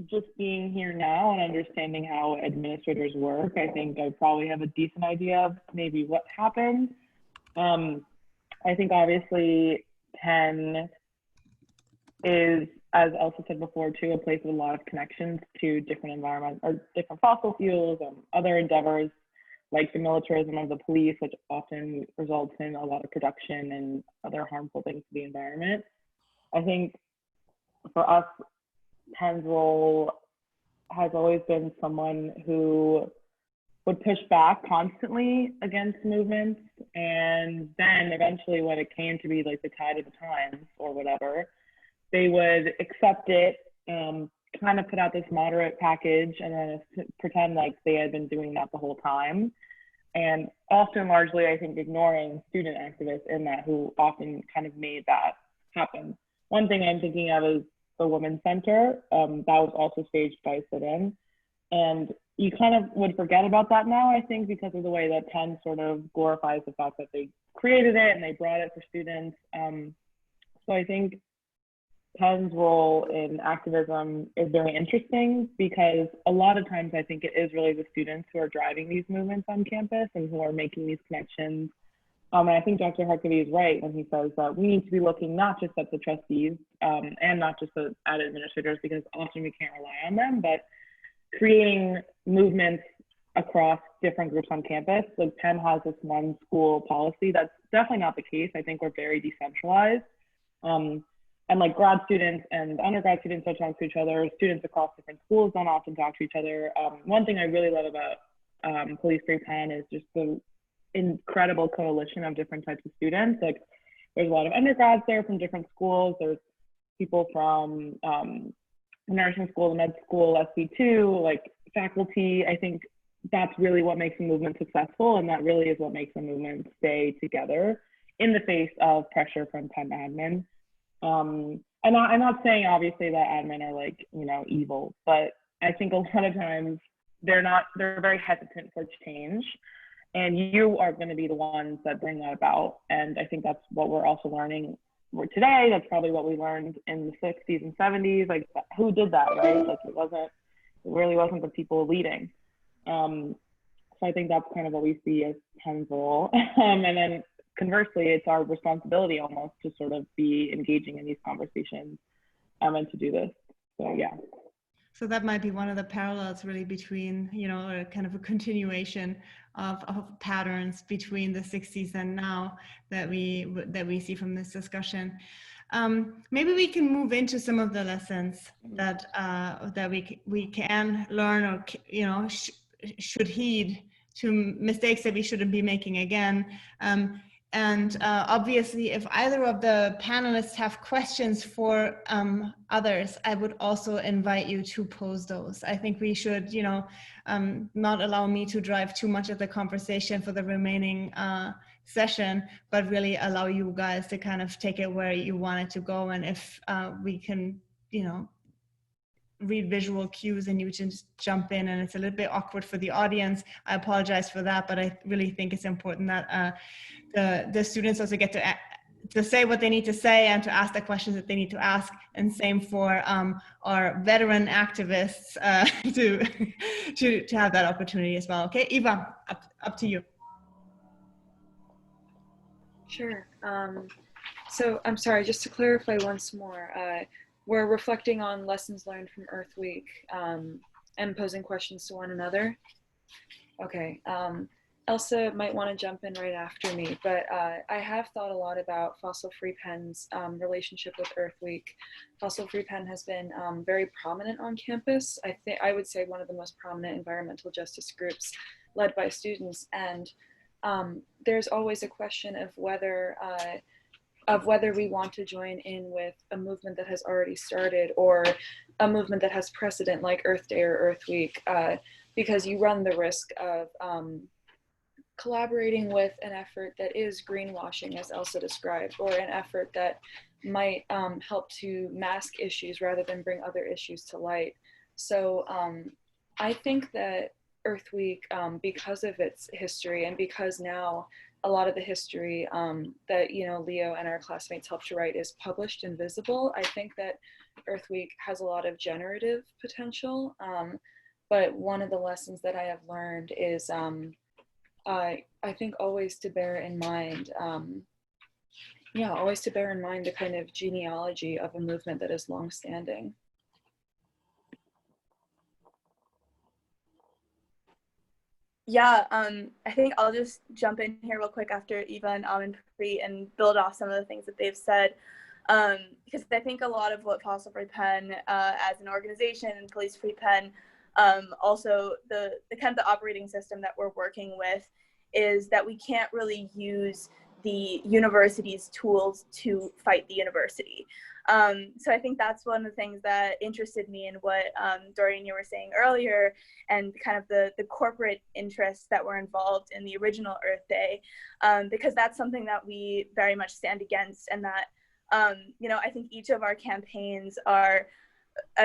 just being here now and understanding how administrators work, I think I probably have a decent idea of maybe what happened. I think obviously Penn is, as Elsa said before, too, a place with a lot of connections to different environments or different fossil fuels and other endeavors like the militarism of the police, which often results in a lot of production and other harmful things to the environment. I think for us, Penn's role has always been someone who would push back constantly against movements, and then eventually when it came to be like the tide of the times or whatever, they would accept it, kind of put out this moderate package and then pretend like they had been doing that the whole time. And often largely, I think, ignoring student activists in that who often kind of made that happen. One thing I'm thinking of is the Women's Center. That was also staged by sit-in. And you kind of would forget about that now, I think, because of the way that Penn sort of glorifies the fact that they created it and they brought it for students. So I think Penn's role in activism is very interesting because a lot of times I think it is really the students who are driving these movements on campus and who are making these connections. And I think Dr. Harkavy is right when he says that we need to be looking not just at the trustees and not just at administrators, because often we can't rely on them, but creating movements across different groups on campus. Like Penn has this one school policy. That's definitely not the case. I think we're very decentralized. And like grad students and undergrad students don't talk to each other. Students across different schools don't often talk to each other. One thing I really love about Police Free Penn is just the incredible coalition of different types of students. Like there's a lot of undergrads there from different schools. There's people from nursing school, the med school, SC2, like faculty. I think that's really what makes a movement successful, and that really is what makes a movement stay together in the face of pressure from Penn admin. And I'm not saying obviously that admin are like, you know, evil, but I think a lot of times they're very hesitant for change, and you are going to be the ones that bring that about. And I think that's what we're also learning today. That's probably what we learned in the 60s and 70s. Like, who did that, right? Like, it really wasn't the people leading. So I think that's kind of what we see as Penn's role. And then conversely, it's our responsibility almost to sort of be engaging in these conversations and to do this. So yeah. So that might be one of the parallels really between, you know, a kind of a continuation of patterns between the 60s and now that we see from this discussion. Maybe we can move into some of the lessons that we can learn, or you know, should heed, to mistakes that we shouldn't be making again. And obviously, if either of the panelists have questions for others, I would also invite you to pose those. I think we should, you know, not allow me to drive too much of the conversation for the remaining session, but really allow you guys to kind of take it where you want it to go. And if we can, you know, read visual cues and you just jump in and it's a little bit awkward for the audience, I apologize for that, but I really think it's important that the students also get to say what they need to say and to ask the questions that they need to ask, and same for our veteran activists to have that opportunity as well. Okay, Eva, up to you. Sure. So I'm sorry, just to clarify once more, we're reflecting on lessons learned from Earth Week and posing questions to one another. Okay. Elsa might want to jump in right after me, but I have thought a lot about Fossil Free Penn's relationship with Earth Week. Fossil Free Penn has been very prominent on campus. I would say one of the most prominent environmental justice groups led by students, and there's always a question of whether we want to join in with a movement that has already started or a movement that has precedent like Earth Day or Earth Week, because you run the risk of collaborating with an effort that is greenwashing, as Elsa described, or an effort that might help to mask issues rather than bring other issues to light. So I think that Earth Week, because of its history and because now a lot of the history that, you know, Leo and our classmates helped to write is published and visible, I think that Earth Week has a lot of generative potential. But one of the lessons that I have learned is I think always to bear in mind, always to bear in mind the kind of genealogy of a movement that is longstanding. Yeah, I think I'll just jump in here real quick after Eva and Pri and build off some of the things that they've said. Because I think a lot of what Fossil Free Penn as an organization and Police Free Penn, also the kind of the operating system that we're working with is that we can't really use the university's tools to fight the university. So I think that's one of the things that interested me in what Dorian, you were saying earlier, and kind of the corporate interests that were involved in the original Earth Day, because that's something that we very much stand against, and that you know, I think each of our campaigns are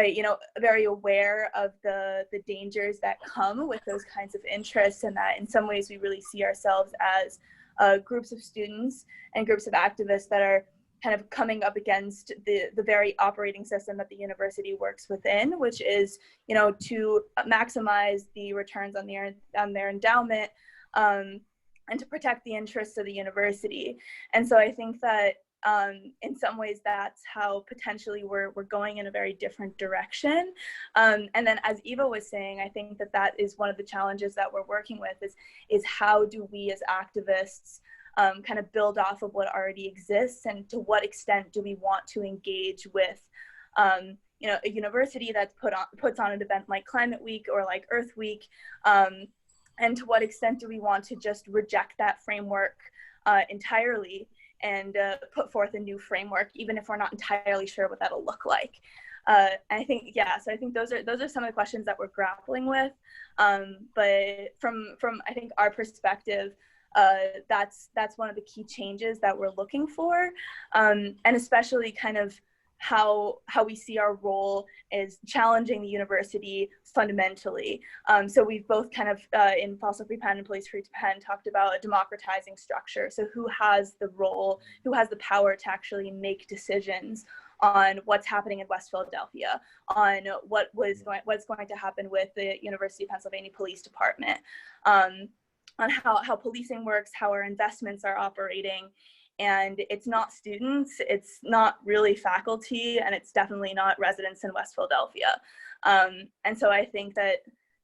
you know, very aware of the dangers that come with those kinds of interests, and that in some ways we really see ourselves as groups of students and groups of activists that are kind of coming up against the very operating system that the university works within, which is, you know, to maximize the returns on their endowment and to protect the interests of the university. And so I think that in some ways that's how potentially we're going in a very different direction. And then as Eva was saying, I think that is one of the challenges that we're working with is how do we as activists kind of build off of what already exists, and to what extent do we want to engage with you know, a university that puts on an event like Climate Week or like Earth Week, and to what extent do we want to just reject that framework entirely and put forth a new framework, even if we're not entirely sure what that'll look like. I think, yeah, so I think those are some of the questions that we're grappling with. But from I think our perspective, that's one of the key changes that we're looking for, and especially kind of how we see our role is challenging the university fundamentally. So we've both kind of in Fossil Free Penn and Police Free Penn talked about a democratizing structure. So who has the role, who has the power to actually make decisions on what's happening in West Philadelphia, on what's going to happen with the University of Pennsylvania Police Department, on how policing works, how our investments are operating. And it's not students, it's not really faculty, and it's definitely not residents in West Philadelphia. And so I think that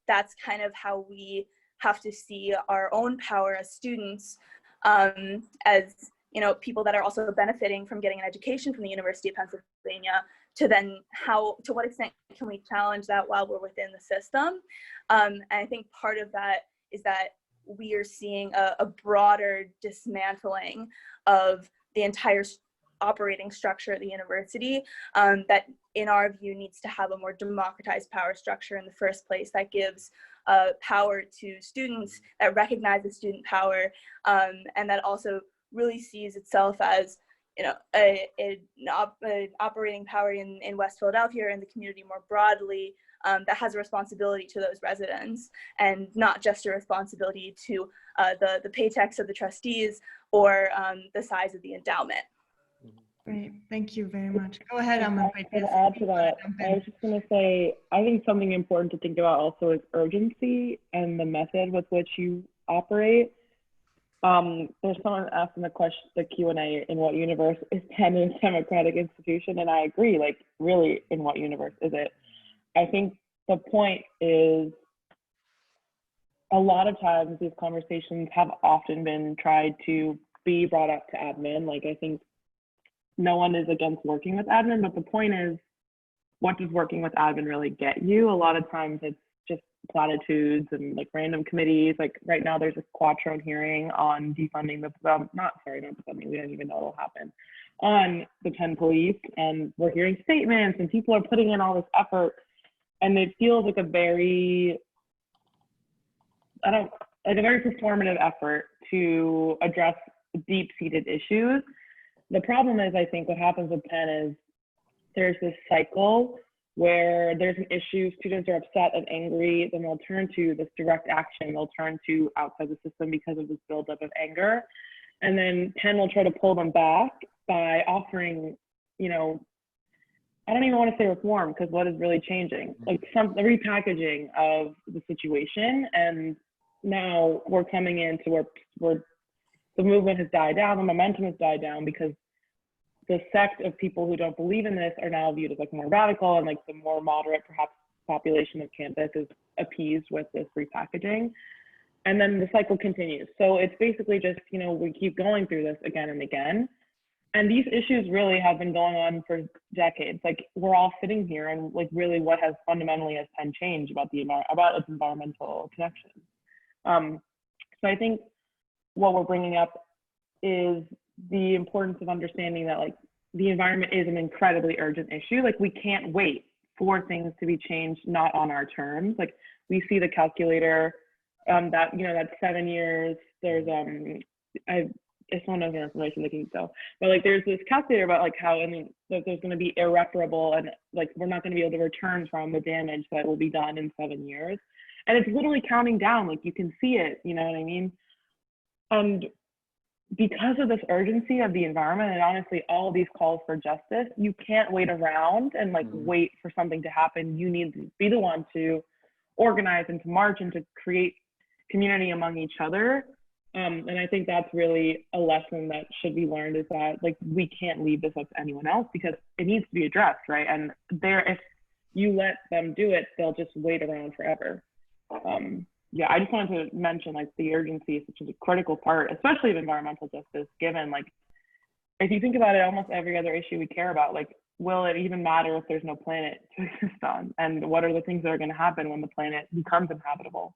that's kind of how we have to see our own power as students, as, you know, people that are also benefiting from getting an education from the University of Pennsylvania, to then to what extent can we challenge that while we're within the system? And I think part of that is that we are seeing a broader dismantling of the entire operating structure of the university, that in our view needs to have a more democratized power structure in the first place, that gives power to students, that recognizes student power, and that also really sees itself as, you know, an operating power in West Philadelphia and the community more broadly, that has a responsibility to those residents, and not just a responsibility to the paychecks of the trustees or the size of the endowment. Great, thank you very much. Go ahead, Amma. To add to that, I was just going to say, I think something important to think about also is urgency and the method with which you operate. There's someone asking the Q&A, in what universe is Penn a democratic institution? And I agree, like, really, in what universe is it? I think the point is, a lot of times these conversations have often been tried to be brought up to admin. Like, I think no one is against working with admin, but the point is, what does working with admin really get you? A lot of times it's just platitudes and like random committees. Like right now there's a Quattrone hearing on defunding not defunding, we don't even know what'll happen, on the Penn Police, and we're hearing statements and people are putting in all this effort, and it feels like a very, like a very performative effort to address deep-seated issues. The problem is, I think what happens with Penn is there's this cycle where there's an issue, students are upset and angry, then they'll turn to this direct action, they'll turn to outside the system because of this buildup of anger. And then Penn will try to pull them back by offering, you know, I don't even want to say reform, because what is really changing? Like the repackaging of the situation. And now we're coming into where the movement has died down, the momentum has died down, because the sect of people who don't believe in this are now viewed as like more radical, and like the more moderate, perhaps, population of campus is appeased with this repackaging. And then the cycle continues. So it's basically just, you know, we keep going through this again and again. And these issues really have been going on for decades. Like, we're all sitting here, and like, really, what has fundamentally has Penn changed about about its environmental connections? So I think what we're bringing up is the importance of understanding that, like, the environment is an incredibly urgent issue. Like, we can't wait for things to be changed, not on our terms. Like, we see the calculator that, you know, that's 7 years. There's it's one of the information they can go, but like, there's this calculator about like how, I mean, that there's going to be irreparable, and like, we're not going to be able to return from the damage that will be done in 7 years. And it's literally counting down, like, you can see it, you know what I mean? And because of this urgency of the environment, and honestly, all these calls for justice, you can't wait around and like wait for something to happen. You need to be the one to organize and to march and to create community among each other. And I think that's really a lesson that should be learned, is that like, we can't leave this up to anyone else, because it needs to be addressed, right? And if you let them do it, they'll just wait around forever. Yeah, I just wanted to mention, like, the urgency is such a critical part, especially of environmental justice, given, like, if you think about it, almost every other issue we care about, like, will it even matter if there's no planet to exist on? And what are the things that are going to happen when the planet becomes inhabitable?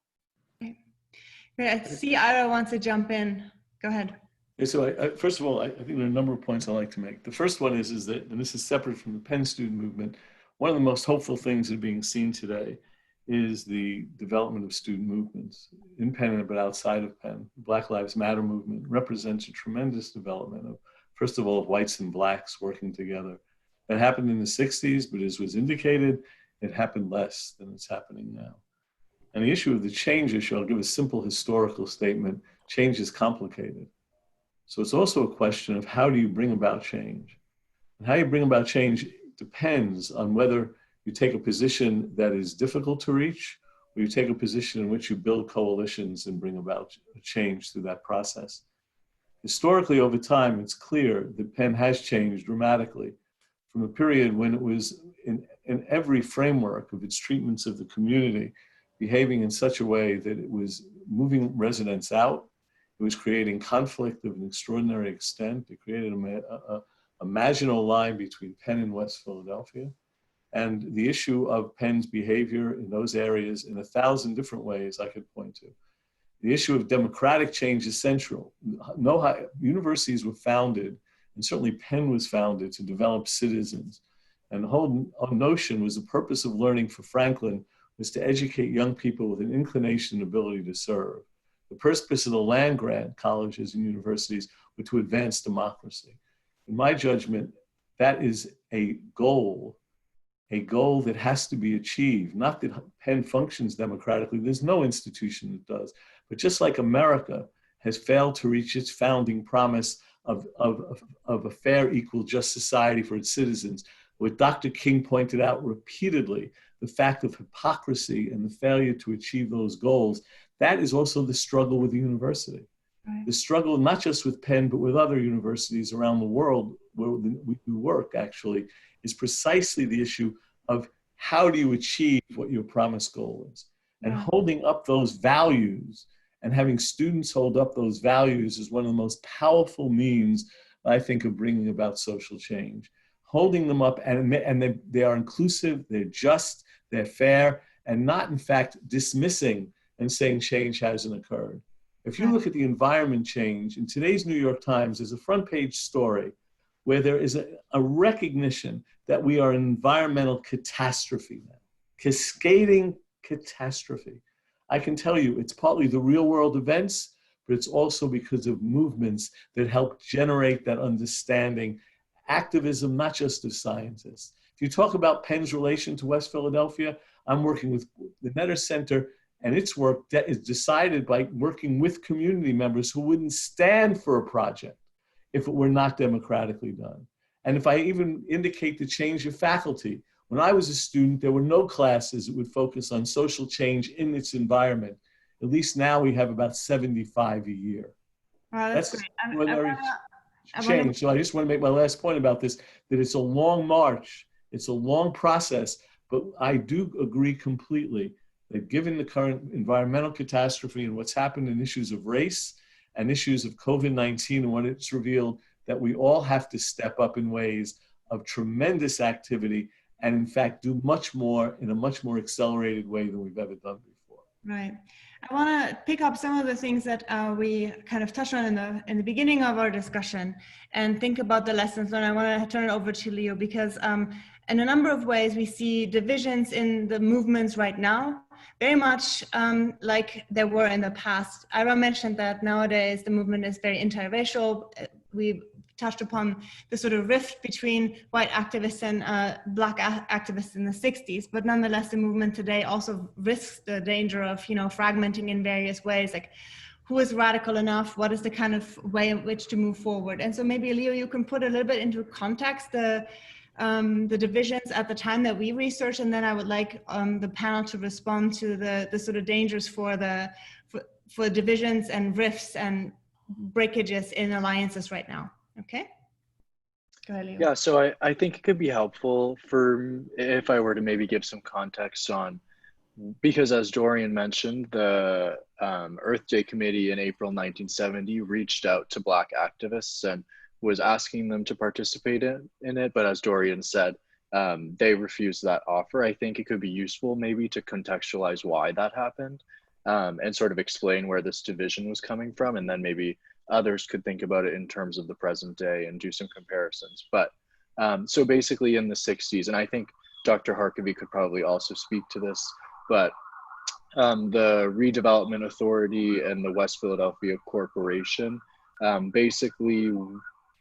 I see Ira wants to jump in. Go ahead. Yeah, so first of all, I think there are a number of points I'd like to make. The first one is that, and this is separate from the Penn student movement, one of the most hopeful things that are being seen today is the development of student movements in Penn, but outside of Penn. The Black Lives Matter movement represents a tremendous development of, first of all, of whites and blacks working together. That happened in the 60s, but as was indicated, it happened less than it's happening now. And the issue of the change issue, I'll give a simple historical statement. Change is complicated. So it's also a question of, how do you bring about change? And how you bring about change depends on whether you take a position that is difficult to reach, or you take a position in which you build coalitions and bring about change through that process. Historically, over time, it's clear that Penn has changed dramatically from a period when it was in every framework of its treatments of the community, behaving in such a way that it was moving residents out. It was creating conflict of an extraordinary extent. It created a marginal line between Penn and West Philadelphia. And the issue of Penn's behavior in those areas, in 1,000 different ways I could point to. The issue of democratic change is central. Universities were founded, and certainly Penn was founded, to develop citizens. And the whole notion was, the purpose of learning for Franklin was to educate young people with an inclination and ability to serve. The purpose of the land-grant colleges and universities were to advance democracy. In my judgment, that is a goal that has to be achieved. Not that Penn functions democratically, there's no institution that does, but just like America has failed to reach its founding promise of a fair, equal, just society for its citizens, what Dr. King pointed out repeatedly, the fact of hypocrisy and the failure to achieve those goals, that is also the struggle with the university. Right. The struggle, not just with Penn, but with other universities around the world where we work, actually, is precisely the issue of, how do you achieve what your promised goal is? And holding up those values and having students hold up those values is one of the most powerful means, I think, of bringing about social change. Holding them up, and they are inclusive, they're just, they're fair, and not, in fact, dismissing and saying change hasn't occurred. If you look at the environment change, in today's New York Times, there's a front page story where there is a recognition that we are an environmental catastrophe now, cascading catastrophe. I can tell you it's partly the real world events, but it's also because of movements that help generate that understanding. Activism, not just of scientists. If you talk about Penn's relation to West Philadelphia, I'm working with the Netter Center, and its work is decided by working with community members who wouldn't stand for a project if it were not democratically done. And if I even indicate the change of faculty, when I was a student, there were no classes that would focus on social change in its environment. At least now we have about 75 a year. Wow, that's great. Change. So I just want to make my last point about this, that it's a long march, it's a long process, but I do agree completely that given the current environmental catastrophe and what's happened in issues of race and issues of COVID-19 and what it's revealed, that we all have to step up in ways of tremendous activity and in fact do much more in a much more accelerated way than we've ever done before. Right. I want to pick up some of the things that we kind of touched on in the beginning of our discussion and think about the lessons learned. I want to turn it over to Leo because in a number of ways we see divisions in the movements right now, very much like there were in the past. Ira mentioned that nowadays the movement is very interracial. We touched upon the sort of rift between white activists and black activists in the 60s, but nonetheless the movement today also risks the danger of, you know, fragmenting in various ways, like who is radical enough, what is the kind of way in which to move forward. And so maybe Leo, you can put a little bit into context the divisions at the time that we researched, and then I would like the panel to respond to the sort of dangers for divisions and rifts and breakages in alliances right now. Okay. Go ahead, Leo. Yeah, so I think it could be helpful for if I were to maybe give some context on, because as Dorian mentioned, the Earth Day Committee in April 1970 reached out to Black activists and was asking them to participate in it. But as Dorian said, they refused that offer. I think it could be useful maybe to contextualize why that happened and sort of explain where this division was coming from, and then maybe others could think about it in terms of the present day and do some comparisons. But so basically in the 60s, and I think Dr. Harkavy could probably also speak to this, but the Redevelopment Authority and the West Philadelphia Corporation basically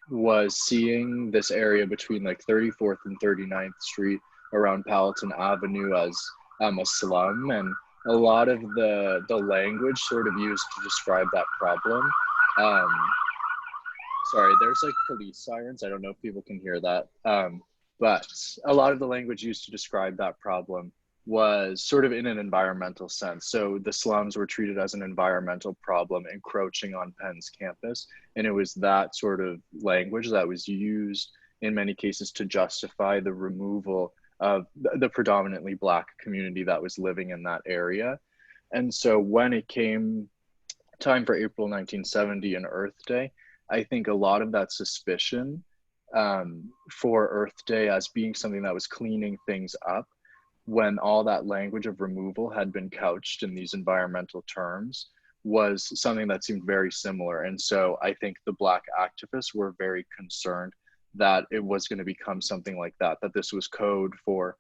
was seeing this area between like 34th and 39th Street around Palatine Avenue as a slum, and a lot of the language sort of used to describe that problem. Sorry, there's like police sirens. I don't know if people can hear that. But a lot of the language used to describe that problem was sort of in an environmental sense. So the slums were treated as an environmental problem encroaching on Penn's campus. And it was that sort of language that was used in many cases to justify the removal of the predominantly Black community that was living in that area. And so when it came time for April 1970 and Earth Day, I think a lot of that suspicion for Earth Day as being something that was cleaning things up, when all that language of removal had been couched in these environmental terms, was something that seemed very similar. And so I think the Black activists were very concerned that it was going to become something like that, that this was code for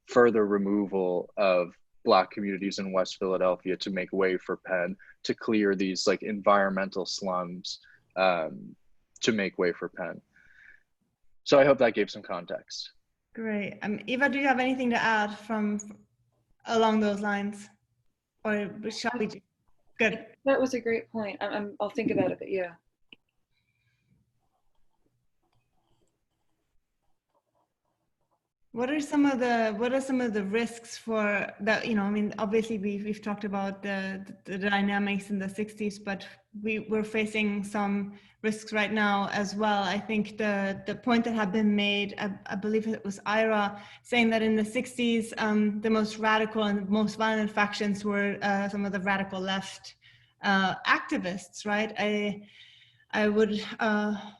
further removal of Black communities in West Philadelphia to make way for Penn, to clear these like environmental slums, to make way for Penn. So I hope that gave some context. Great. Eva, do you have anything to add from along those lines? Or shall we do? Good. That was a great point. I'll think about it, but yeah. What are some of the risks for that? You know, I mean, obviously we've talked about the dynamics in the 60s, but we're facing some risks right now as well. I think the point that had been made, I believe it was Ira, saying that in the 60s, the most radical and most violent factions were some of the radical left activists, right? I would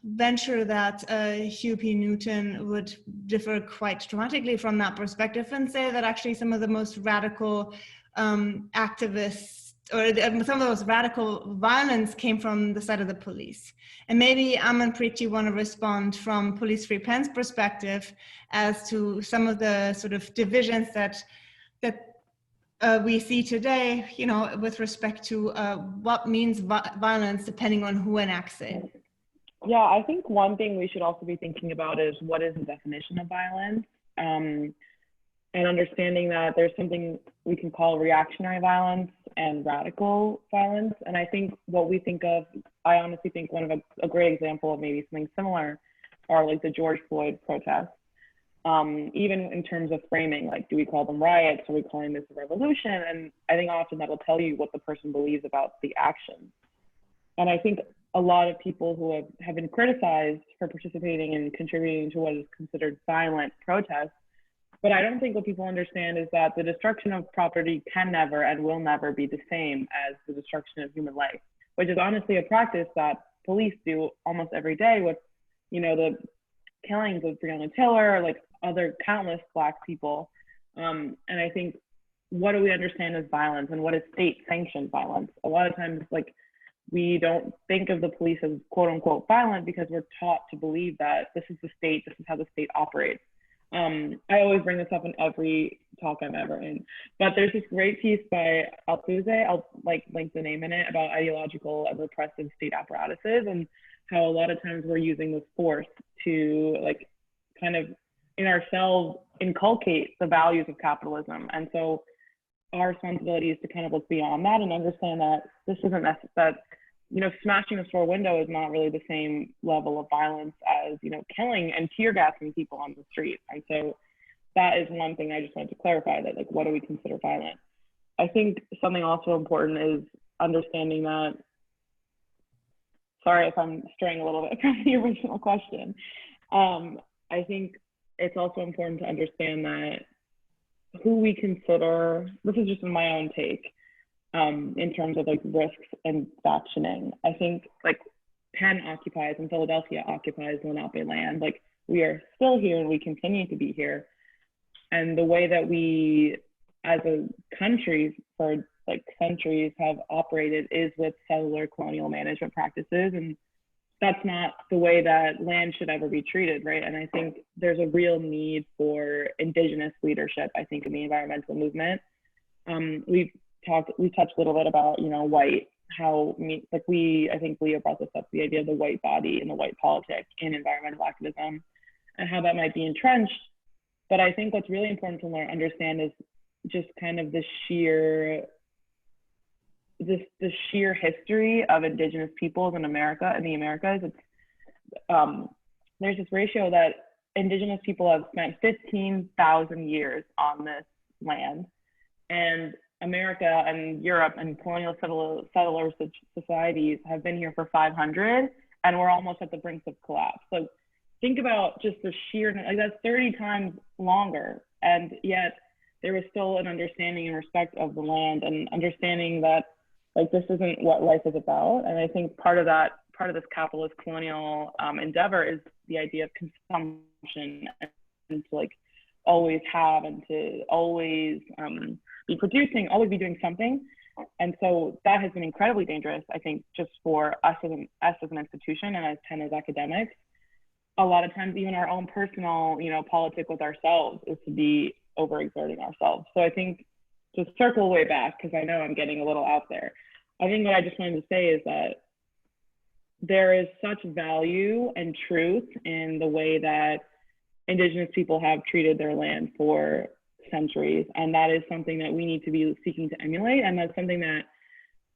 venture that Hugh P. Newton would differ quite dramatically from that perspective and say that actually some of the most radical activists, or some of those radical violence came from the side of the police. And maybe Amanpreet, you want to respond from Police Free Penn's perspective as to some of the sort of divisions that we see today, you know, with respect to what means violence depending on who enacts it. Yeah, I think one thing we should also be thinking about is what is the definition of violence, and understanding that there's something we can call reactionary violence and radical violence. And I think what we think of, I honestly think one of a great example of maybe something similar are like the George Floyd protests. Even in terms of framing, like, do we call them riots? Are we calling this a revolution? And I think often that'll tell you what the person believes about the action. And I think a lot of people who have been criticized for participating and contributing to what is considered violent protests, but I don't think what people understand is that the destruction of property can never and will never be the same as the destruction of human life, which is honestly a practice that police do almost every day with, you know, the killings of Breonna Taylor, like other countless Black people. And I think, what do we understand as violence and what is state sanctioned violence? A lot of times, like, we don't think of the police as quote unquote violent because we're taught to believe that this is the state, this is how the state operates. I always bring this up in every talk I'm ever in, but there's this great piece by Althusser, I'll like link the name in it, about ideological and repressive state apparatuses and how a lot of times we're using this force to like kind of in ourselves inculcate the values of capitalism. And so our responsibility is to kind of look beyond that and understand that this isn't that, you know, smashing a store window is not really the same level of violence as, you know, killing and tear gassing people on the street. And so that is one thing I just wanted to clarify, that like, what do we consider violent? I think something also important is understanding that, sorry if I'm straying a little bit from the original question. I think it's also important to understand that who we consider, this is just my own take, in terms of like risks and factioning. I think like Penn occupies and Philadelphia occupies Lenape land. Like, we are still here and we continue to be here. And the way that we as a country for like centuries have operated is with settler colonial management practices. And that's not the way that land should ever be treated, right? And I think there's a real need for indigenous leadership, I think, in the environmental movement. We touched a little bit about, you know, white, how, like I think Leah brought this up, the idea of the white body and the white politic in environmental activism and how that might be entrenched. But I think what's really important to understand is just kind of the sheer history of indigenous peoples in America, in the Americas. It's there's this ratio that indigenous people have spent 15,000 years on this land, and America and Europe and colonial settler societies have been here for 500, and we're almost at the brink of collapse. So think about just the sheer, like, that's 30 times longer, and yet there was still an understanding and respect of the land and understanding that, like, this isn't what life is about. And I think part of this capitalist colonial endeavor is the idea of consumption and to like always have and to always be producing, always be doing something. And so that has been incredibly dangerous, I think, just for us as an institution and as Penn as academics. A lot of times, even our own personal, you know, politic with ourselves is to be overexerting ourselves. So I think, to circle way back, because I know I'm getting a little out there, I think what I just wanted to say is that there is such value and truth in the way that indigenous people have treated their land for centuries. And that is something that we need to be seeking to emulate. And that's something that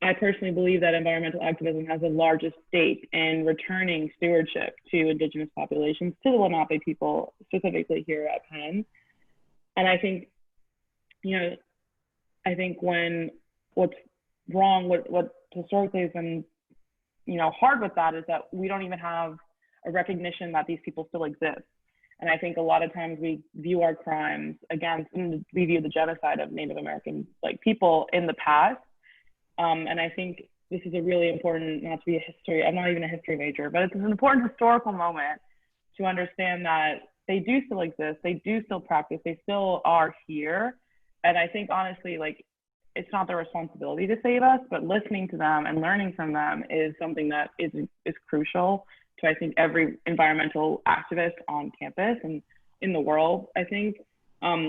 I personally believe that environmental activism has the largest stake in returning stewardship to indigenous populations, to the Lenape people, specifically here at Penn. And I think, you know, I think what's wrong, what historically has been, you know, hard with that is that we don't even have a recognition that these people still exist. And I think a lot of times we view our crimes against, and we view the genocide of Native American like people in the past. And I think this is a really important, not to be a history, I'm not even a history major, but it's an important historical moment to understand that they do still exist, they do still practice, they still are here. And I think honestly, like, it's not their responsibility to save us, but listening to them and learning from them is something that is crucial to, I think, every environmental activist on campus and in the world, I think.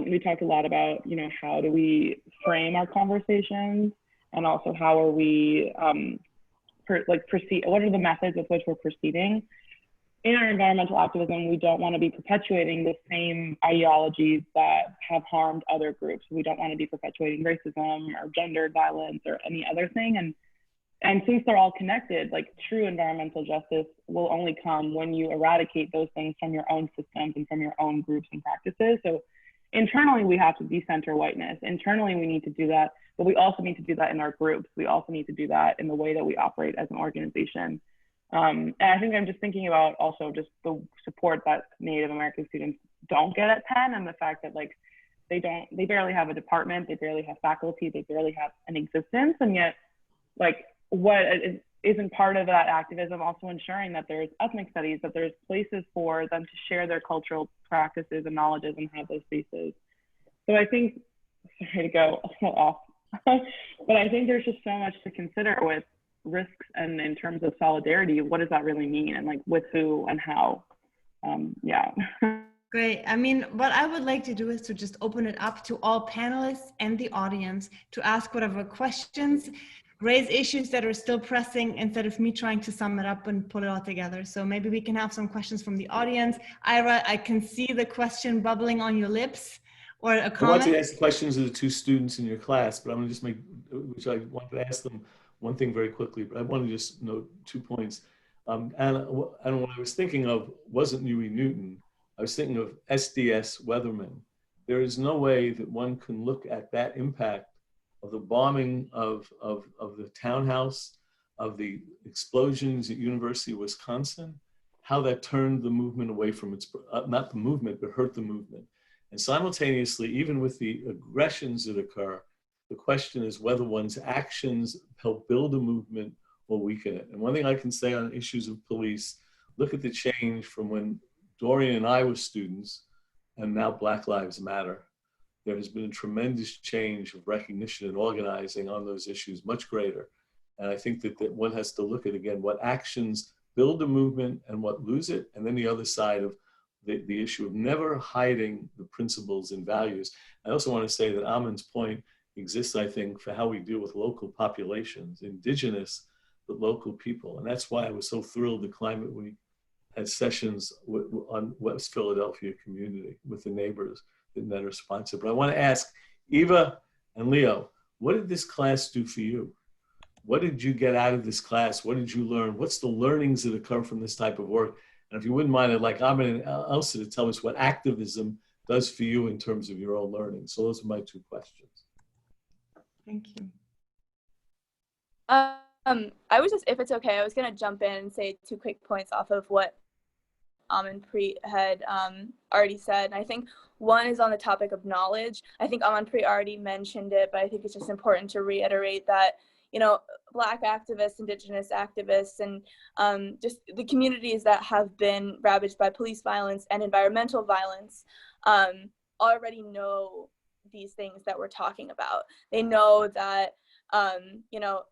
We talked a lot about, you know, how do we frame our conversations, and also how are we proceed, what are the methods with which we're proceeding. In our environmental activism, we don't want to be perpetuating the same ideologies that have harmed other groups. We don't want to be perpetuating racism or gendered violence or any other thing. And since they're all connected, like, true environmental justice will only come when you eradicate those things from your own systems and from your own groups and practices. So internally, we have to decenter whiteness. Internally, we need to do that, but we also need to do that in our groups. We also need to do that in the way that we operate as an organization. And I think I'm just thinking about also just the support that Native American students don't get at Penn, and the fact that, like, they barely have a department, they barely have faculty, they barely have an existence. And yet, like, what isn't part of that activism also ensuring that there's ethnic studies, that there's places for them to share their cultural practices and knowledges and have those spaces. So I think, sorry to go off, but I think there's just so much to consider with risks, and in terms of solidarity, what does that really mean, and like with who and how. Yeah. Great. I mean, what I would like to do is to just open it up to all panelists and the audience to ask whatever questions, raise issues that are still pressing, instead of me trying to sum it up and pull it all together. So maybe we can have some questions from the audience. Ira, I can see the question bubbling on your lips, or a comment. I want to ask the questions of the two students in your class, but I'm going to just make, which I want to ask them one thing very quickly, but I want to just note 2 points. And what I was thinking of wasn't Huey Newton. I was thinking of SDS Weatherman. There is no way that one can look at that impact of the bombing of the townhouse, of the explosions at University of Wisconsin, how that turned the movement away from its, not the movement, but hurt the movement. And simultaneously, even with the aggressions that occur, the question is whether one's actions help build a movement or weaken it. And one thing I can say on issues of police, look at the change from when Dorian and I were students, and now Black Lives Matter. There has been a tremendous change of recognition and organizing on those issues, much greater. And I think that one has to look at, again, what actions build a movement and what lose it. And then the other side of the issue of never hiding the principles and values. I also want to say that Amin's point exists, I think, for how we deal with local populations, indigenous, but local people. And that's why I was so thrilled that Climate Week had sessions on West Philadelphia community with the neighbors that met our sponsor. But I want to ask Eva and Leo, what did this class do for you? What did you get out of this class? What did you learn? What's the learnings that occur from this type of work? And if you wouldn't mind, I'd like Amin and Elsa to tell us what activism does for you in terms of your own learning. So those are my 2 questions. Thank you. I was just, if it's okay, I was going to jump in and say 2 quick points off of what Amanpreet had already said. And I think one is on the topic of knowledge. I think Amanpreet already mentioned it, but I think it's just important to reiterate that, you know, Black activists, Indigenous activists, and just the communities that have been ravaged by police violence and environmental violence already know these things that we're talking about. They know that you know,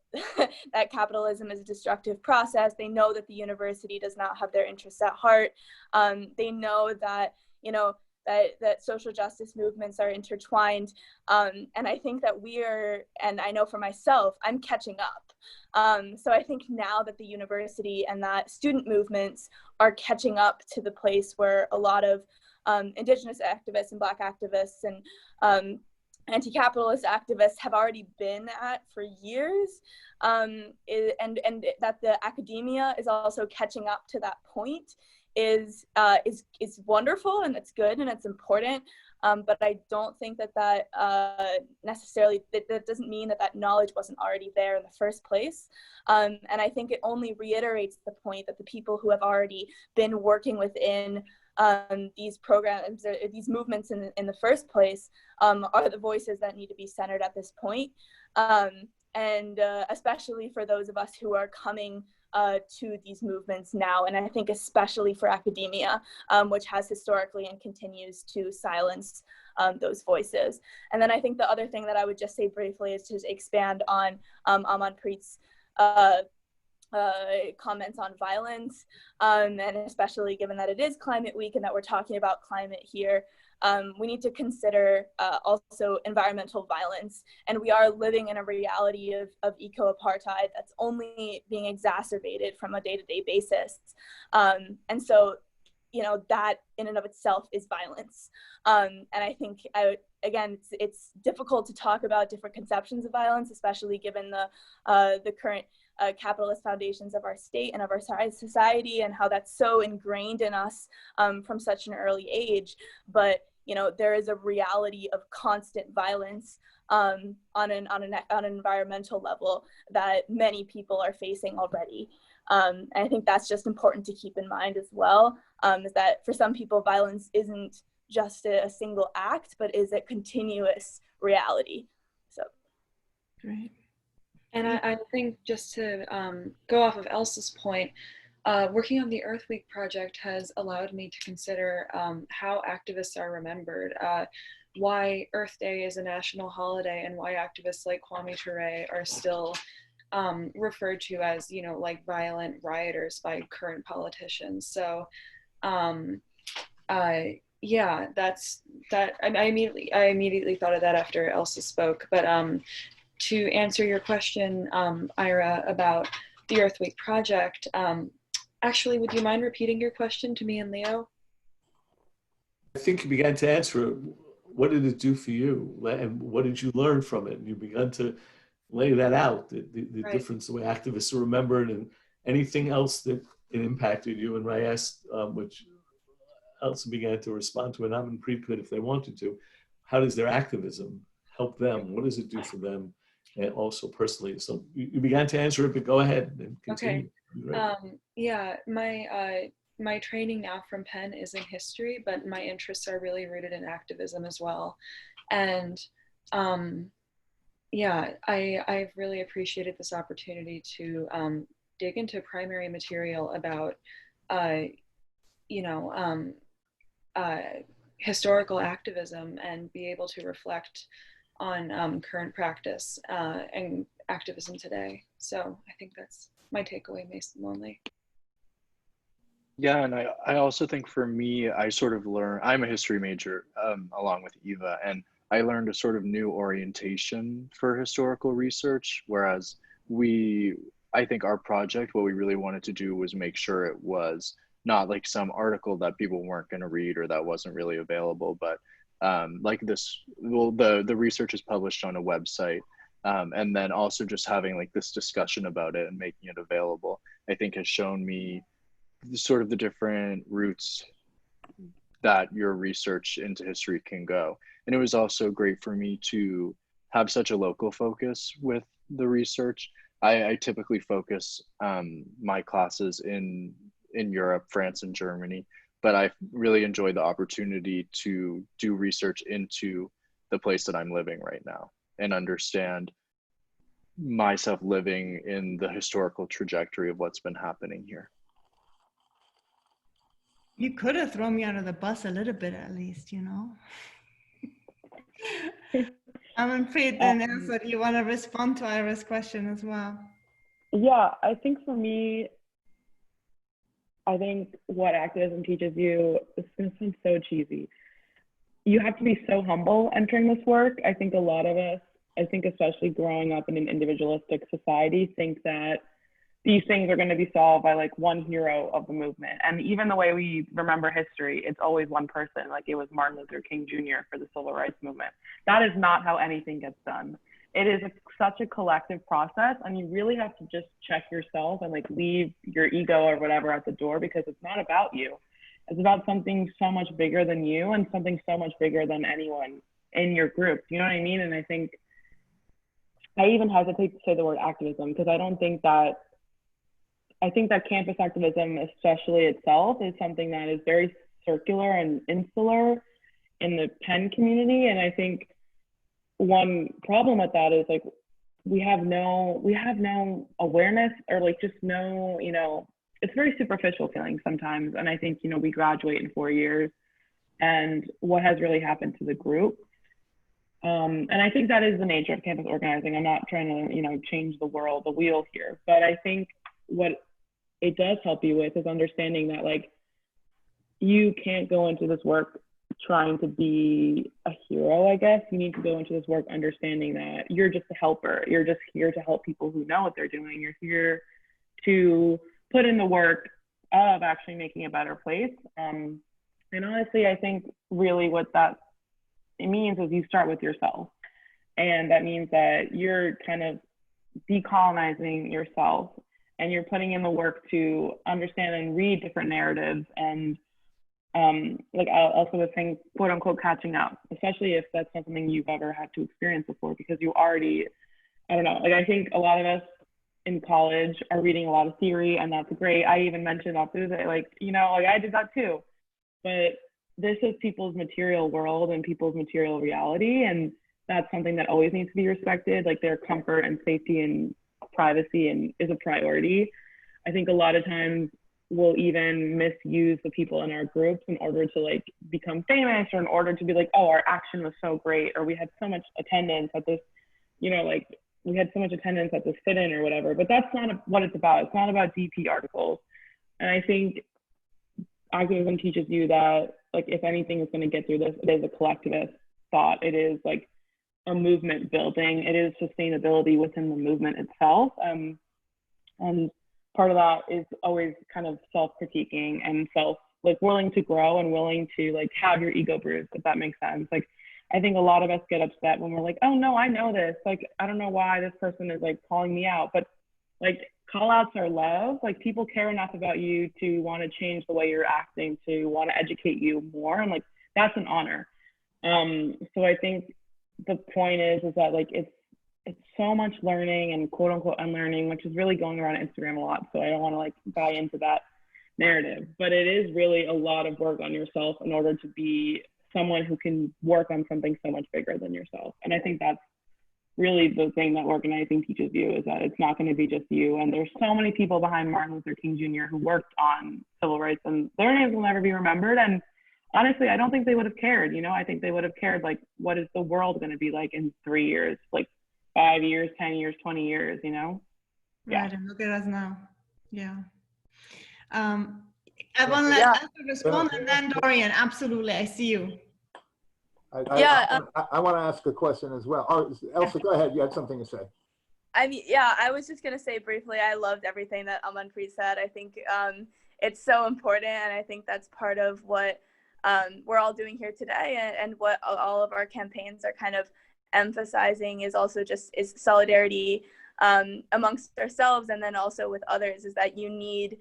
that capitalism is a destructive process. They know that the university does not have their interests at heart. They know that, you know, that social justice movements are intertwined. And I think that and I know for myself, I'm catching up. So I think now that the university and that student movements are catching up to the place where a lot of Indigenous activists and Black activists and anti-capitalist activists have already been at for years, and that the academia is also catching up to that point is wonderful, and it's good and it's important. But I don't think that necessarily, that doesn't mean that knowledge wasn't already there in the first place. And I think it only reiterates the point that the people who have already been working within these programs, these movements in the first place, are the voices that need to be centered at this point. And especially for those of us who are coming to these movements now, and I think especially for academia, which has historically and continues to silence those voices. And then I think the other thing that I would just say briefly is to expand on Amanpreet's comments on violence, and especially given that it is Climate Week and that we're talking about climate here. we need to consider also environmental violence. And we are living in a reality of eco-apartheid that's only being exacerbated from a day-to-day basis. And so, you know, that in and of itself is violence. And I think, again, it's difficult to talk about different conceptions of violence, especially given the current capitalist foundations of our state and of our society, and how that's so ingrained in us from such an early age. But, you know, there is a reality of constant violence on an environmental level that many people are facing already. And I think that's just important to keep in mind as well, is that for some people, violence isn't just a single act, but is a continuous reality. So. Right. And I think, just to go off of Elsa's point, working on the Earth Week project has allowed me to consider how activists are remembered, why Earth Day is a national holiday, and why activists like Kwame Ture are still referred to as, you know, like violent rioters by current politicians. So yeah, that's that. I immediately thought of that after Elsa spoke. But to answer your question, Ira, about the Earth Week project, actually, would you mind repeating your question to me and Leo? I think you began to answer it. What did it do for you? And what did you learn from it? And you began to lay that out, the right. difference, the way activists are remembered, and anything else that it impacted you. And I asked, which Elsa began to respond to, and I'm in pre-could if they wanted to, how does their activism help them? What does it do for them? And also personally. So you began to answer it, but go ahead and continue. Okay. Yeah, my training now from Penn is in history, but my interests are really rooted in activism as well. And yeah, I've really appreciated this opportunity to dig into primary material about, you know, historical activism, and be able to reflect on current practice and activism today. So I think that's my takeaway mainly. Yeah, and I also think for me, I sort of learned, I'm a history major along with Eva, and I learned a sort of new orientation for historical research, whereas I think our project, what we really wanted to do was make sure it was not like some article that people weren't going to read or that wasn't really available, but like this, well, the research is published on a website, and then also just having like this discussion about it and making it available, I think has shown me sort of the different routes that your research into history can go. And it was also great for me to have such a local focus with the research. I typically focus my classes in Europe, France, and Germany, but I really enjoyed the opportunity to do research into the place that I'm living right now and understand myself living in the historical trajectory of what's been happening here. You could have thrown me under the bus a little bit, at least, you know. I'm afraid then, Elsa, do you want to respond to Ira's question as well? Yeah, I think for me, I think what activism teaches you, this is going to sound so cheesy, you have to be so humble entering this work. I think a lot of us, I think especially growing up in an individualistic society, think that these things are going to be solved by like one hero of the movement. And even the way we remember history, it's always one person, like it was Martin Luther King Jr. for the civil rights movement. That is not how anything gets done. It is such a collective process, and you really have to just check yourself and like leave your ego or whatever at the door, because it's not about you. It's about something so much bigger than you and something so much bigger than anyone in your group. You know what I mean? And I think I even hesitate to say the word activism, because I think that campus activism, especially itself, is something that is very circular and insular in the Penn community. And I think one problem with that is like we have no awareness, or like just no, you know, it's very superficial feeling sometimes. And I think, you know, we graduate in 4 years, and what has really happened to the group. And I think that is the nature of campus organizing. I'm not trying to, you know, change the world, the wheel here, but I think what it does help you with is understanding that like you can't go into this work trying to be a hero, I guess. You need to go into this work understanding that you're just a helper. You're just here to help people who know what they're doing. You're here to put in the work of actually making a better place. And honestly, I think really what it means is you start with yourself. And that means that you're kind of decolonizing yourself, and you're putting in the work to understand and read different narratives, and like I also was saying, quote unquote, catching up, especially if that's not something you've ever had to experience before, because you already, I don't know, like I think a lot of us in college are reading a lot of theory, and that's great. I even mentioned opposite, like, you know, like I did that too, but this is people's material world and people's material reality, and that's something that always needs to be respected. Like their comfort and safety and privacy and is a priority. I think a lot of times we'll even misuse the people in our groups in order to like become famous, or in order to be like, oh, our action was so great, or we had so much attendance at this, you know, like we had so much attendance at this sit-in or whatever. But that's not what it's about. It's not about DP articles. And I think activism teaches you that, like, if anything is going to get through this, it is a collectivist thought. It is like a movement building. It is sustainability within the movement itself. And part of that is always kind of self-critiquing and like willing to grow and willing to like have your ego bruised, if that makes sense. Like, I think a lot of us get upset when we're like, oh no, I know this. Like, I don't know why this person is like calling me out, but like call outs are love. Like people care enough about you to want to change the way you're acting, to want to educate you more. And like, that's an honor. So I think the point is that like, it's so much learning and quote unquote unlearning, which is really going around Instagram a lot. So I don't want to like buy into that narrative, but it is really a lot of work on yourself in order to be someone who can work on something so much bigger than yourself. And I think that's really the thing that organizing teaches you, is that it's not going to be just you. And there's so many people behind Martin Luther King Jr. who worked on civil rights, and their names will never be remembered. And honestly, I don't think they would have cared. You know, I think they would have cared, like, what is the world going to be like in 3 years, like 5 years, 10 years, 20 years, you know? Yeah. Right, and look at us now. Yeah. I want to let Elsa respond, and then Dorian. Absolutely, I see you. I want to ask a question as well. Oh, Elsa, go ahead. You had something to say. I mean, yeah, I was just going to say briefly, I loved everything that Amanpreet said. I think it's so important, and I think that's part of what we're all doing here today, and what all of our campaigns are kind of emphasizing is also just solidarity amongst ourselves, and then also with others, is that you need,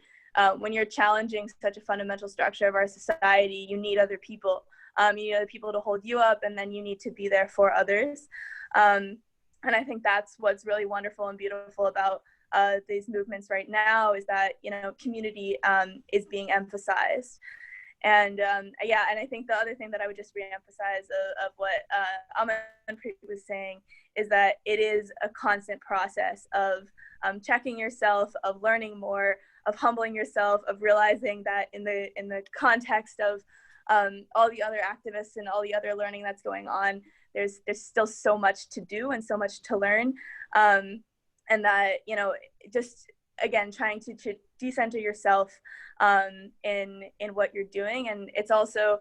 when you're challenging such a fundamental structure of our society, you need other people. You need other people to hold you up, and then you need to be there for others. And I think that's what's really wonderful and beautiful about these movements right now, is that, you know, community is being emphasized. And yeah, and I think the other thing that I would just reemphasize of what Amanpreet was saying is that it is a constant process of checking yourself, of learning more, of humbling yourself, of realizing that in the context of all the other activists and all the other learning that's going on, there's still so much to do and so much to learn, and that, you know, just again trying to decenter yourself in what you're doing. And it's also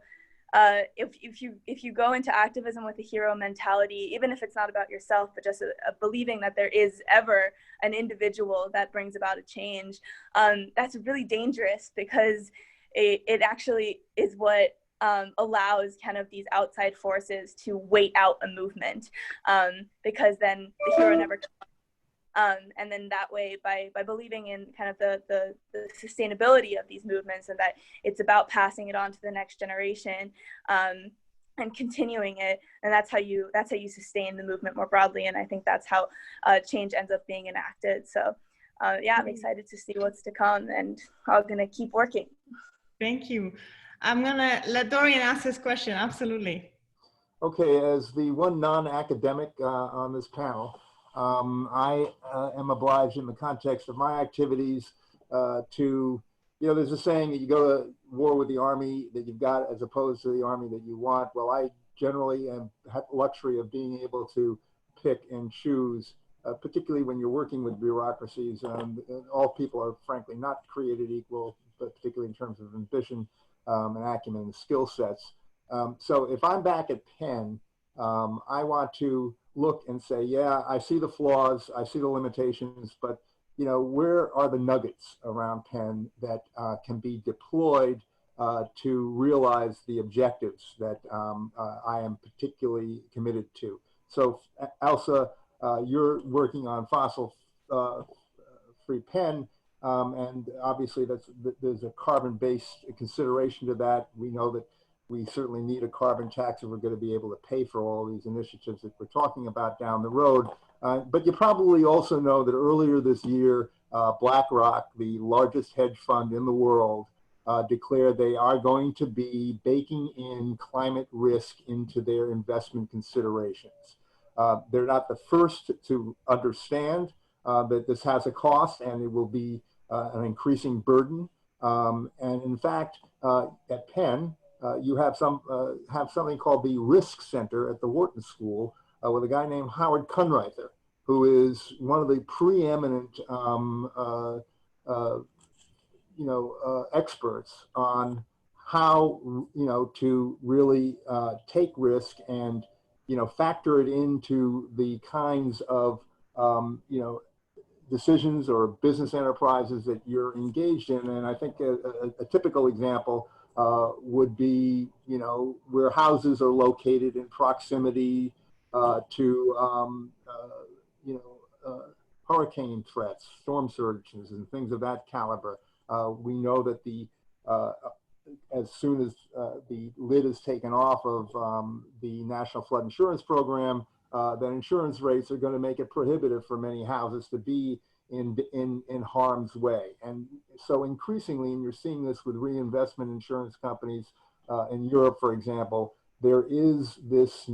if you go into activism with a hero mentality, even if it's not about yourself, but just a believing that there is ever an individual that brings about a change, that's really dangerous, because it actually is what allows kind of these outside forces to wait out a movement, because then the hero never comes. And then that way, by believing in kind of the sustainability of these movements, and that it's about passing it on to the next generation, and continuing it, and that's how you sustain the movement more broadly. And I think that's how change ends up being enacted. So yeah, I'm excited to see what's to come, and I'm gonna keep working. Thank you. I'm gonna let Dorian ask this question. Absolutely. Okay, as the one non-academic on this panel, I am obliged in the context of my activities to, you know, there's a saying that you go to war with the army that you've got as opposed to the army that you want. Well, I generally have the luxury of being able to pick and choose, particularly when you're working with bureaucracies. All people are frankly not created equal, but particularly in terms of ambition and acumen and skill sets. So if I'm back at Penn, I want to look and say, yeah, I see the flaws, I see the limitations, but where are the nuggets around Penn that can be deployed to realize the objectives that I am particularly committed to. So Elsa, you're working on fossil-free Penn, and obviously there's a carbon-based consideration to that. We know that we certainly need a carbon tax if we're going to be able to pay for all these initiatives that we're talking about down the road. But you probably also know that earlier this year, BlackRock, the largest hedge fund in the world, declared they are going to be baking in climate risk into their investment considerations. They're not the first to understand that this has a cost and it will be an increasing burden. And in fact, at Penn, you have something called the Risk Center at the Wharton School with a guy named Howard Kunreuther, who is one of the preeminent experts on how to really take risk and factor it into the kinds of decisions or business enterprises that you're engaged in. And I think a typical example would be where houses are located in proximity to hurricane threats, storm surges, and things of that caliber. We know that as soon as the lid is taken off of the National Flood Insurance Program, that insurance rates are going to make it prohibitive for many houses to be in harm's way. And so increasingly, and you're seeing this with reinvestment insurance companies in Europe, for example, there is this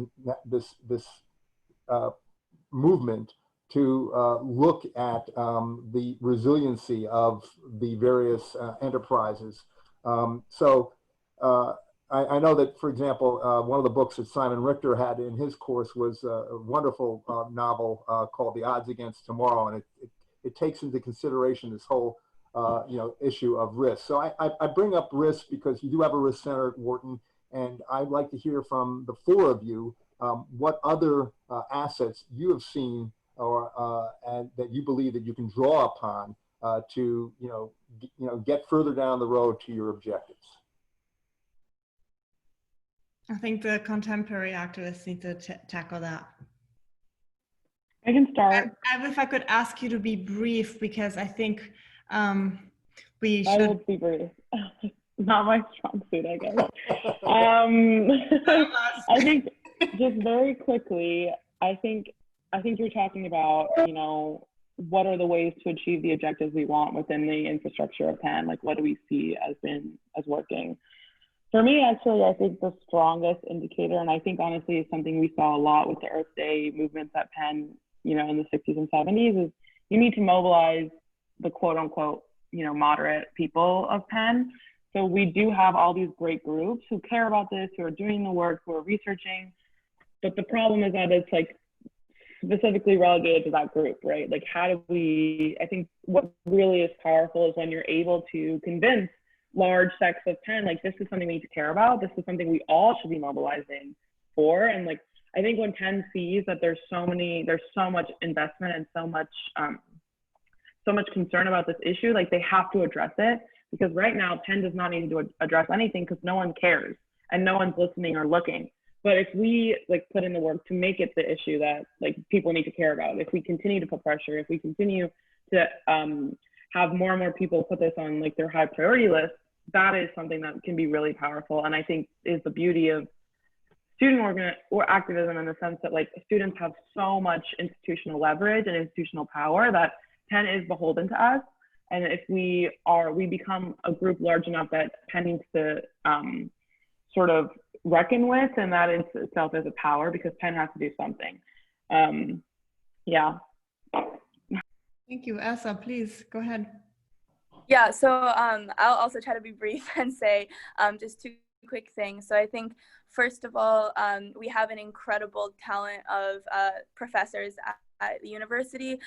movement to look at the resiliency of the various enterprises. I know that, for example, one of the books that Simon Richter had in his course was a wonderful novel called The Odds Against Tomorrow, and it takes into consideration this whole issue of risk. So I bring up risk because you do have a risk center at Wharton, and I'd like to hear from the four of you what other assets you have seen or and that you believe that you can draw upon to get further down the road to your objectives. I think the contemporary activists need to tackle that. I can start. If I could ask you to be brief, because I think we should. I will be brief. Not my strong suit, I guess. I think just very quickly, I think you're talking about, what are the ways to achieve the objectives we want within the infrastructure of Penn? Like, what do we see as working? For me, actually, I think the strongest indicator, and I think honestly is something we saw a lot with the Earth Day movements at Penn, in the 60s and 70s, is you need to mobilize the quote unquote, moderate people of Penn. So we do have all these great groups who care about this, who are doing the work, who are researching. But the problem is that it's like specifically relegated to that group, right? Like, I think what really is powerful is when you're able to convince large sects of Penn, like, this is something we need to care about. This is something we all should be mobilizing for. And like, I think when Penn sees that there's so much investment and so much concern about this issue, like, they have to address it, because right now Penn does not need to address anything because no one cares and no one's listening or looking. But if we put in the work to make it the issue that people need to care about, if we continue to put pressure, if we continue to have more and more people put this on their high priority list, that is something that can be really powerful. And I think is the beauty of student or activism, in the sense that students have so much institutional leverage and institutional power that Penn is beholden to us. And if we become a group large enough that Penn needs to sort of reckon with, and that in itself is a power, because Penn has to do something. Yeah. Thank you. Elsa, please go ahead. Yeah, so I'll also try to be brief and say just two quick things. So I think, first of all, we have an incredible talent of professors at the university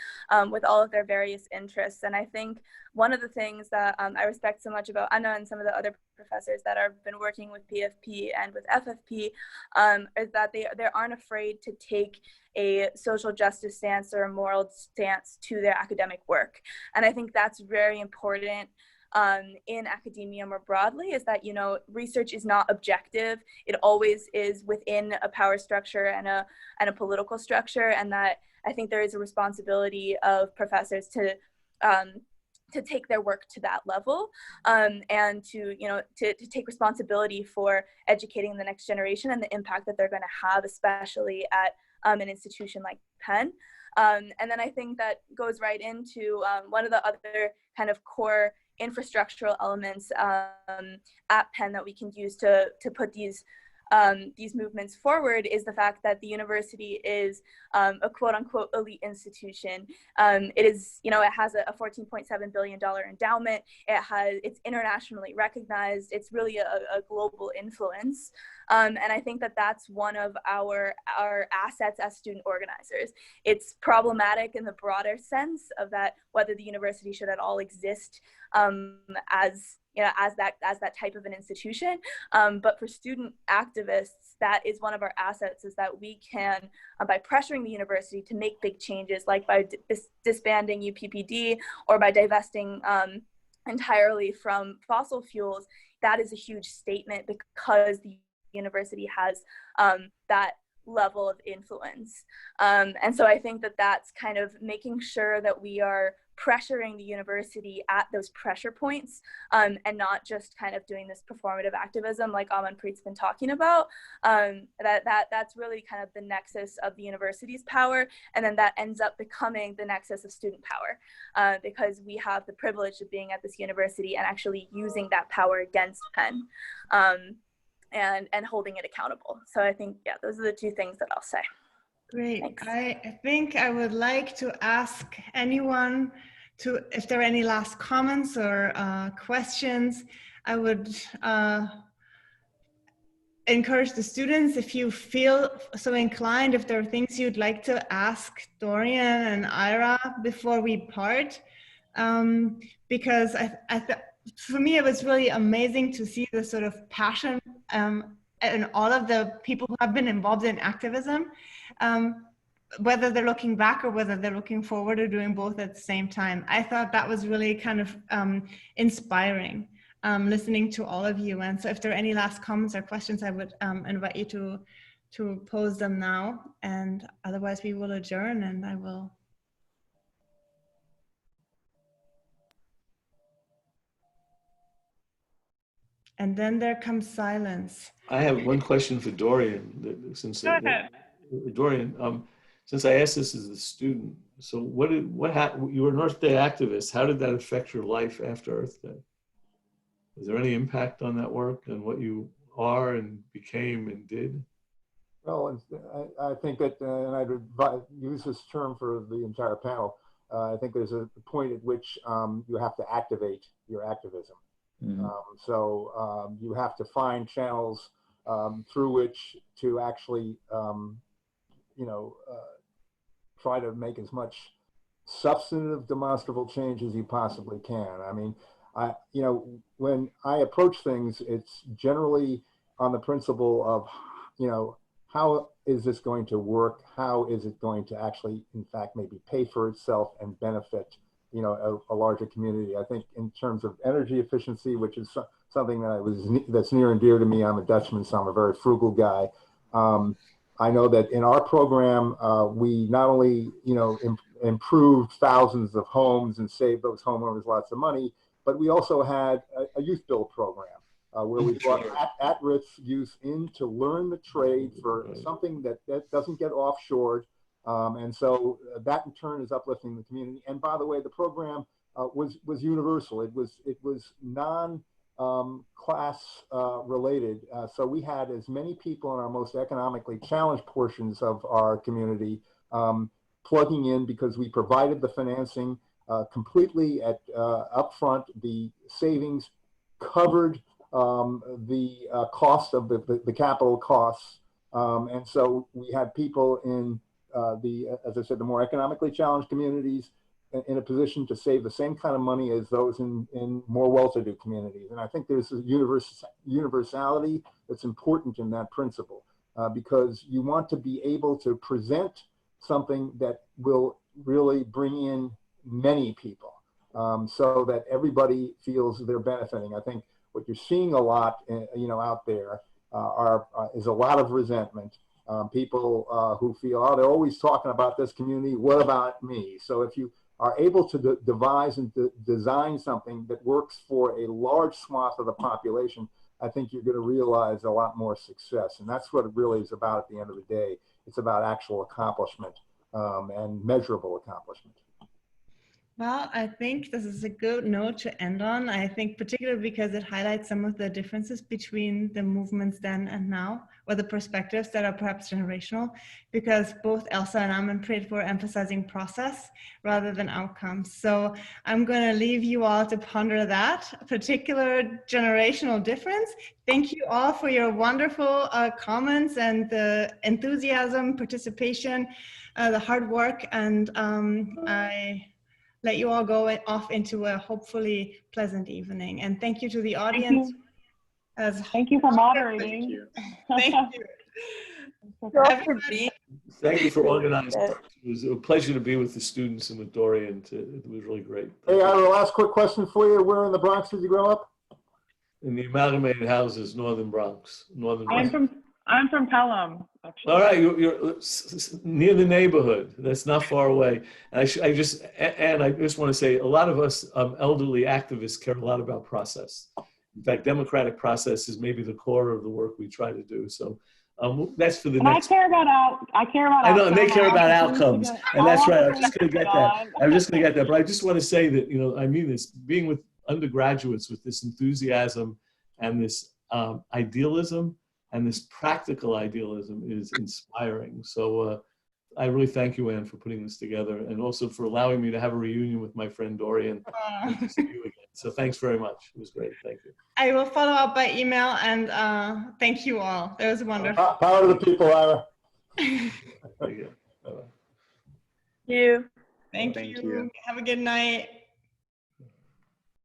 with all of their various interests. And I think one of the things that I respect so much about Anna and some of the other professors that have been working with PFP and with FFP is that they aren't afraid to take a social justice stance or a moral stance to their academic work. And I think that's very important in academia more broadly, is that, you know, research is not objective. It always is within a power structure and a political structure, and that I think there is a responsibility of professors to take their work to that level, and to, you know, to take responsibility for educating the next generation and the impact that they're going to have, especially at an institution like Penn. And then I think that goes right into one of the other kind of core infrastructural elements at Penn that we can use to put these movements forward, is the fact that the university is a quote unquote elite institution. It is, you know, it has a $14.7 billion endowment. It's internationally recognized. It's really a global influence. And I think that that's one of our assets as student organizers. It's problematic in the broader sense of that, whether the university should at all exist as, you know, as that type of an institution. But for student activists, that is one of our assets, is that we can, by pressuring the university to make big changes, like by disbanding UPPD or by divesting entirely from fossil fuels, that is a huge statement, because the university has that level of influence. And so I think that that's kind of making sure that we are pressuring the university at those pressure points, and not just kind of doing this performative activism like Amanpreet's been talking about. That's really kind of the nexus of the university's power, and then that ends up becoming the nexus of student power, because we have the privilege of being at this university and actually using that power against Penn, and holding it accountable. So I think, yeah, those are the two things that I'll say. Great. Thanks. I think I would like to ask anyone if there are any last comments or questions. I would encourage the students, if you feel so inclined, if there are things you'd like to ask Dorian and Ira before we part, because for me, it was really amazing to see the sort of passion and all of the people who have been involved in activism, whether they're looking back or whether they're looking forward or doing both at the same time. I thought that was really kind of inspiring, listening to all of you. And so if there are any last comments or questions, I would invite you to pose them now, and otherwise we will adjourn, and I will. And then there comes silence. I have one question for Dorian. Dorian, since I asked this as a student, so what happened? You were an Earth Day activist. How did that affect your life after Earth Day? Was there any impact on that work and what you are and became and did? Well, I think that, and I'd use this term for the entire panel, I think there's a point at which you have to activate your activism. Mm-hmm. So you have to find channels through which to actually, try to make as much substantive, demonstrable change as you possibly can. I mean, when I approach things, it's generally on the principle of, how is this going to work? How is it going to actually, in fact, maybe pay for itself and benefit, a larger community? I think in terms of energy efficiency, which is something that's near and dear to me. I'm a Dutchman, so I'm a very frugal guy. I know that in our program, we not only, improved thousands of homes and saved those homeowners lots of money, but we also had a youth build program where we brought at-risk youth in to learn the trade for something that doesn't get offshored. And so that in turn is uplifting the community. And by the way, the program was universal. It was non-class related. So we had as many people in our most economically challenged portions of our community plugging in, because we provided the financing completely at upfront. The savings covered the cost of the capital costs. And so we had people in as I said, the more economically challenged communities in a position to save the same kind of money as those in more well-to-do communities. And I think there's a universality that's important in that principle, because you want to be able to present something that will really bring in many people, so that everybody feels they're benefiting. I think what you're seeing a lot, out there is a lot of resentment. People who feel, oh, they're always talking about this community, what about me? So if you are able to devise and design something that works for a large swath of the population, I think you're going to realize a lot more success. And that's what it really is about at the end of the day. It's about actual accomplishment, and measurable accomplishment. Well, I think this is a good note to end on. I think particularly because it highlights some of the differences between the movements then and now, or the perspectives that are perhaps generational, because both Elsa and Amanpreet were emphasizing process rather than outcomes. So I'm going to leave you all to ponder that particular generational difference. Thank you all for your wonderful comments and the enthusiasm, participation, the hard work, and I let you all go off into a hopefully pleasant evening. And thank you to the audience. Thank you for moderating. Thank you. Everybody. Thank you for organizing. It was a pleasure to be with the students and with Dorian. It was really great. Hey, I have a last quick question for you. Where in the Bronx did you grow up? In the amalgamated houses, Northern Bronx. I'm from Pelham, actually. All right, you're near the neighborhood. That's not far away. And I just want to say, a lot of us elderly activists care a lot about process. In fact, democratic process is maybe the core of the work we try to do. So that's for the next. I care about I know, and they care about outcomes, and that's right. I'm just going to get that. But I just want to say that, I mean this, being with undergraduates with this enthusiasm and this idealism, and this practical idealism is inspiring. So I really thank you, Anne, for putting this together, and also for allowing me to have a reunion with my friend Dorian. And to see you again. So thanks very much. It was great. Thank you. I will follow up by email, and thank you all. That was wonderful. Power to the people, Ira. Thank you. Bye-bye. Thank you. Have a good night.